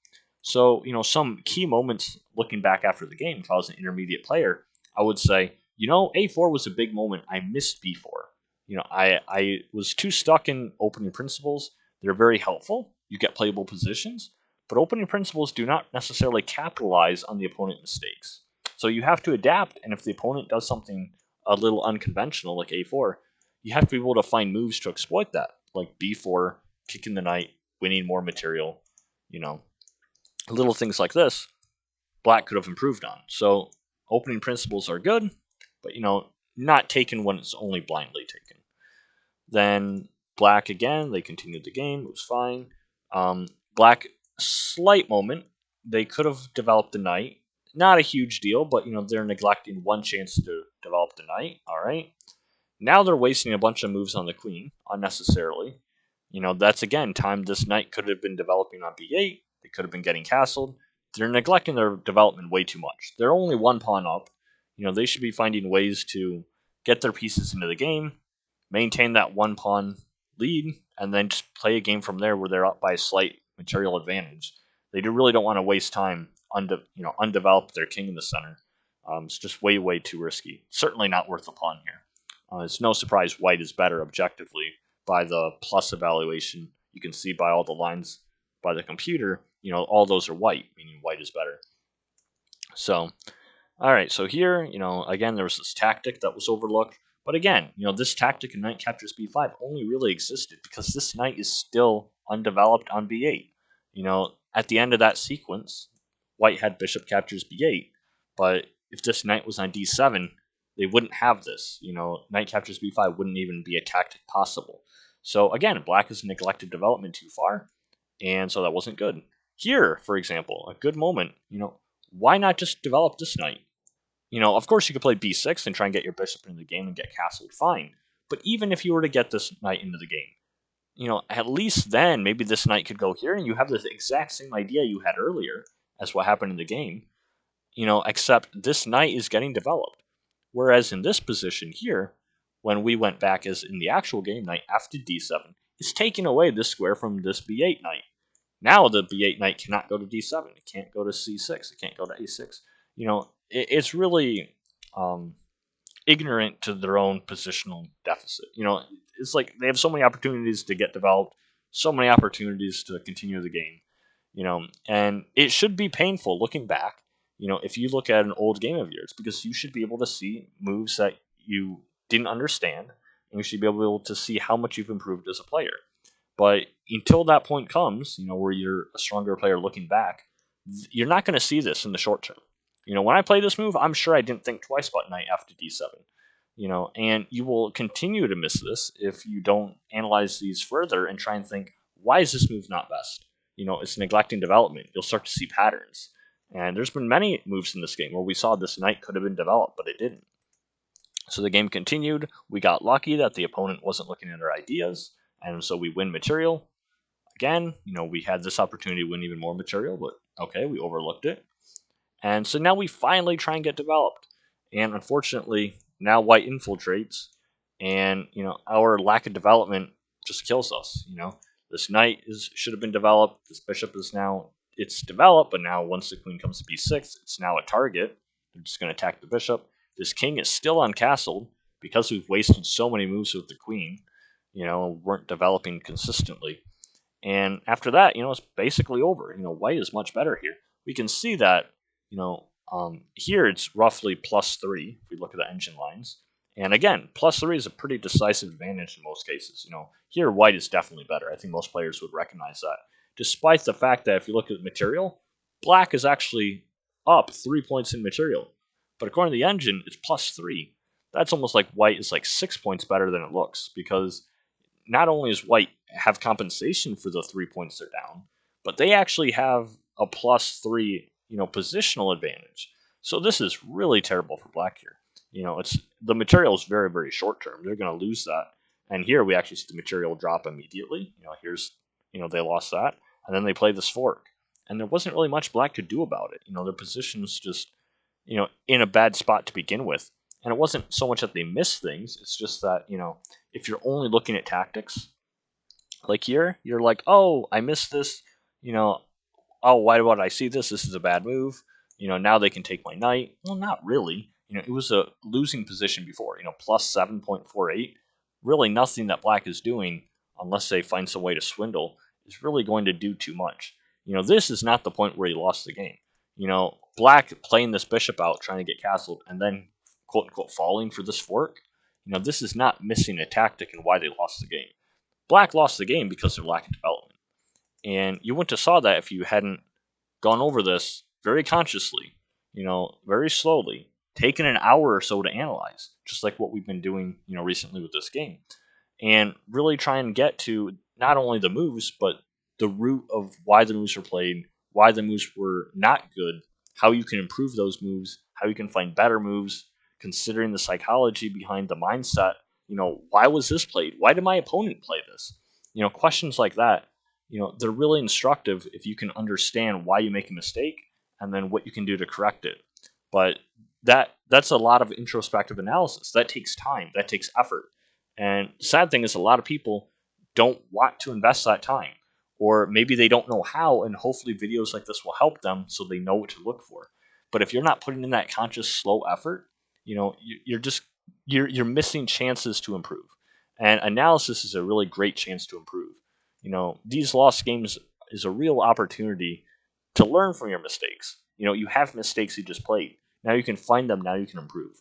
[SPEAKER 1] So, some key moments looking back after the game, if I was an intermediate player, I would say, A4 was a big moment. I missed B4. I was too stuck in opening principles. They're very helpful. You get playable positions, but opening principles do not necessarily capitalize on the opponent's mistakes. So you have to adapt, and if the opponent does something a little unconventional like A4, you have to be able to find moves to exploit that, like B4, kicking the knight, winning more material, little things like this, black could have improved on. So opening principles are good, but not taken when it's only blindly taken. Then black again, they continued the game, it was fine. Black, slight moment, they could have developed the knight. Not a huge deal, but they're neglecting one chance to develop the knight. All right. Now they're wasting a bunch of moves on the queen unnecessarily. That's again time this knight could have been developing on b8. They could have been getting castled. They're neglecting their development way too much. They're only one pawn up. They should be finding ways to get their pieces into the game, maintain that one pawn lead, and then just play a game from there where they're up by a slight material advantage. They really don't want to waste time undeveloped their king in the center. It's just way, way too risky. Certainly not worth the pawn here. It's no surprise white is better objectively by the plus evaluation. You can see by all the lines by the computer, all those are white, meaning white is better. So, all right, so here, again, there was this tactic that was overlooked. But again, this tactic in knight captures b5 only really existed because this knight is still undeveloped on b8. At the end of that sequence, white had bishop captures b8, but if this knight was on d7, they wouldn't have this. Knight captures b5 wouldn't even be a tactic possible. So again, black has neglected development too far, and so that wasn't good. Here, for example, a good moment, why not just develop this knight? Of course you could play b6 and try and get your bishop into the game and get castled, fine. But even if you were to get this knight into the game, at least then maybe this knight could go here and you have the exact same idea you had earlier as what happened in the game, except this knight is getting developed. Whereas in this position here, when we went back as in the actual game, knight f to d7, it's taking away this square from this b8 knight. Now the b8 knight cannot go to d7. It can't go to c6. It can't go to a6. It's really ignorant to their own positional deficit. It's like they have so many opportunities to get developed, so many opportunities to continue the game, and it should be painful looking back, if you look at an old game of yours, because you should be able to see moves that you didn't understand, and you should be able to see how much you've improved as a player. But until that point comes, where you're a stronger player looking back, you're not going to see this in the short term. When I play this move, I'm sure I didn't think twice about knight f to d7. And you will continue to miss this if you don't analyze these further and try and think, why is this move not best? It's neglecting development. You'll start to see patterns. And there's been many moves in this game where we saw this knight could have been developed, but it didn't. So the game continued. We got lucky that the opponent wasn't looking at our ideas, and so we win material. Again, we had this opportunity to win even more material, but okay, we overlooked it. And so now we finally try and get developed. And unfortunately, now white infiltrates, and our lack of development just kills us. This knight should have been developed. This bishop is now, it's developed, but now once the queen comes to b6, it's now a target. They're just going to attack the bishop. This king is still uncastled because we've wasted so many moves with the queen. Weren't developing consistently. And after that, it's basically over. White is much better here. We can see that, here it's roughly +3 if we look at the engine lines. And again, +3 is a pretty decisive advantage in most cases. Here white is definitely better. I think most players would recognize that. Despite the fact that if you look at material, black is actually up 3 points in material. But according to the engine, it's +3. That's almost like white is like 6 points better than it looks, because not only does white have compensation for the 3 points they're down, but they actually have a +3, positional advantage. So this is really terrible for black here. It's the material is very, very short term. They're going to lose that. And here we actually see the material drop immediately. Here's, they lost that. And then they play this fork. And there wasn't really much black could do about it. Their position's just, in a bad spot to begin with. And it wasn't so much that they missed things. It's just that, if you're only looking at tactics, like here, you're like, oh, I missed this, oh, why would I see this? This is a bad move. Now they can take my knight. Well, not really. It was a losing position before, +7.48. Really nothing that black is doing, unless they find some way to swindle, is really going to do too much. This is not the point where he lost the game. Black playing this bishop out, trying to get castled, and then quote-unquote falling for this fork. This is not missing a tactic and why they lost the game. Black lost the game because of lack of development. And you wouldn't have saw that if you hadn't gone over this very consciously, very slowly, taken an hour or so to analyze, just like what we've been doing, recently with this game. And really try and get to not only the moves, but the root of why the moves were played, why the moves were not good, how you can improve those moves, how you can find better moves, considering the psychology behind the mindset. Why was this played? Why did my opponent play this? Questions like that, they're really instructive if you can understand why you make a mistake and then what you can do to correct it. But that's a lot of introspective analysis. That takes time. That takes effort. And the sad thing is a lot of people don't want to invest that time. Or maybe they don't know how, and hopefully videos like this will help them so they know what to look for. But if you're not putting in that conscious, slow effort, you're missing chances to improve. And analysis is a really great chance to improve. These lost games is a real opportunity to learn from your mistakes. You have mistakes you just played. Now you can find them, now you can improve.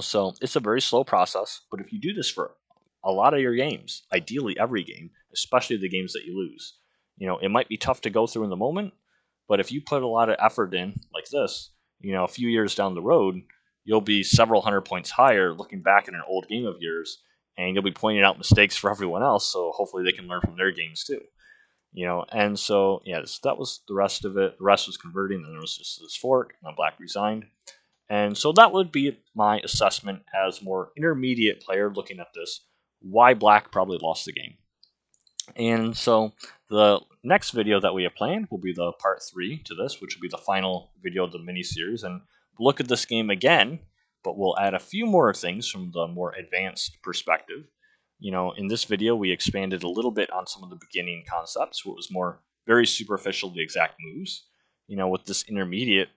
[SPEAKER 1] So it's a very slow process, but if you do this for a lot of your games, ideally every game, especially the games that you lose, it might be tough to go through in the moment, but if you put a lot of effort in like this, a few years down the road, you'll be several hundred points higher looking back at an old game of yours and you'll be pointing out mistakes for everyone else, so hopefully they can learn from their games too. And so yeah, that was the rest of it. The rest was converting, and there was just this fork, and then black resigned. And so that would be my assessment as more intermediate player looking at this, why black probably lost the game. And so the next video that we have planned will be the part 3 to this, which will be the final video of the mini-series. And we'll look at this game again, but we'll add a few more things from the more advanced perspective. In this video, we expanded a little bit on some of the beginning concepts, what was more very superficial, the exact moves. With this intermediate,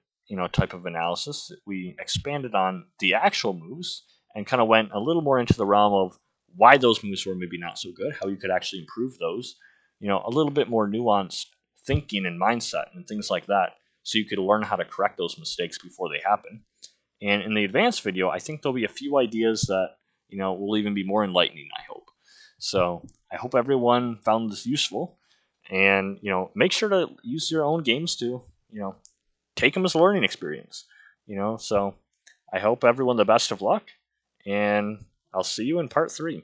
[SPEAKER 1] type of analysis, we expanded on the actual moves and kind of went a little more into the realm of why those moves were maybe not so good, how you could actually improve those, a little bit more nuanced thinking and mindset and things like that, so you could learn how to correct those mistakes before they happen. And in the advanced video, I think there'll be a few ideas that, will even be more enlightening, I hope. So I hope everyone found this useful, and, make sure to use your own games to, take them as a learning experience, so I hope everyone the best of luck, and I'll see you in part 3.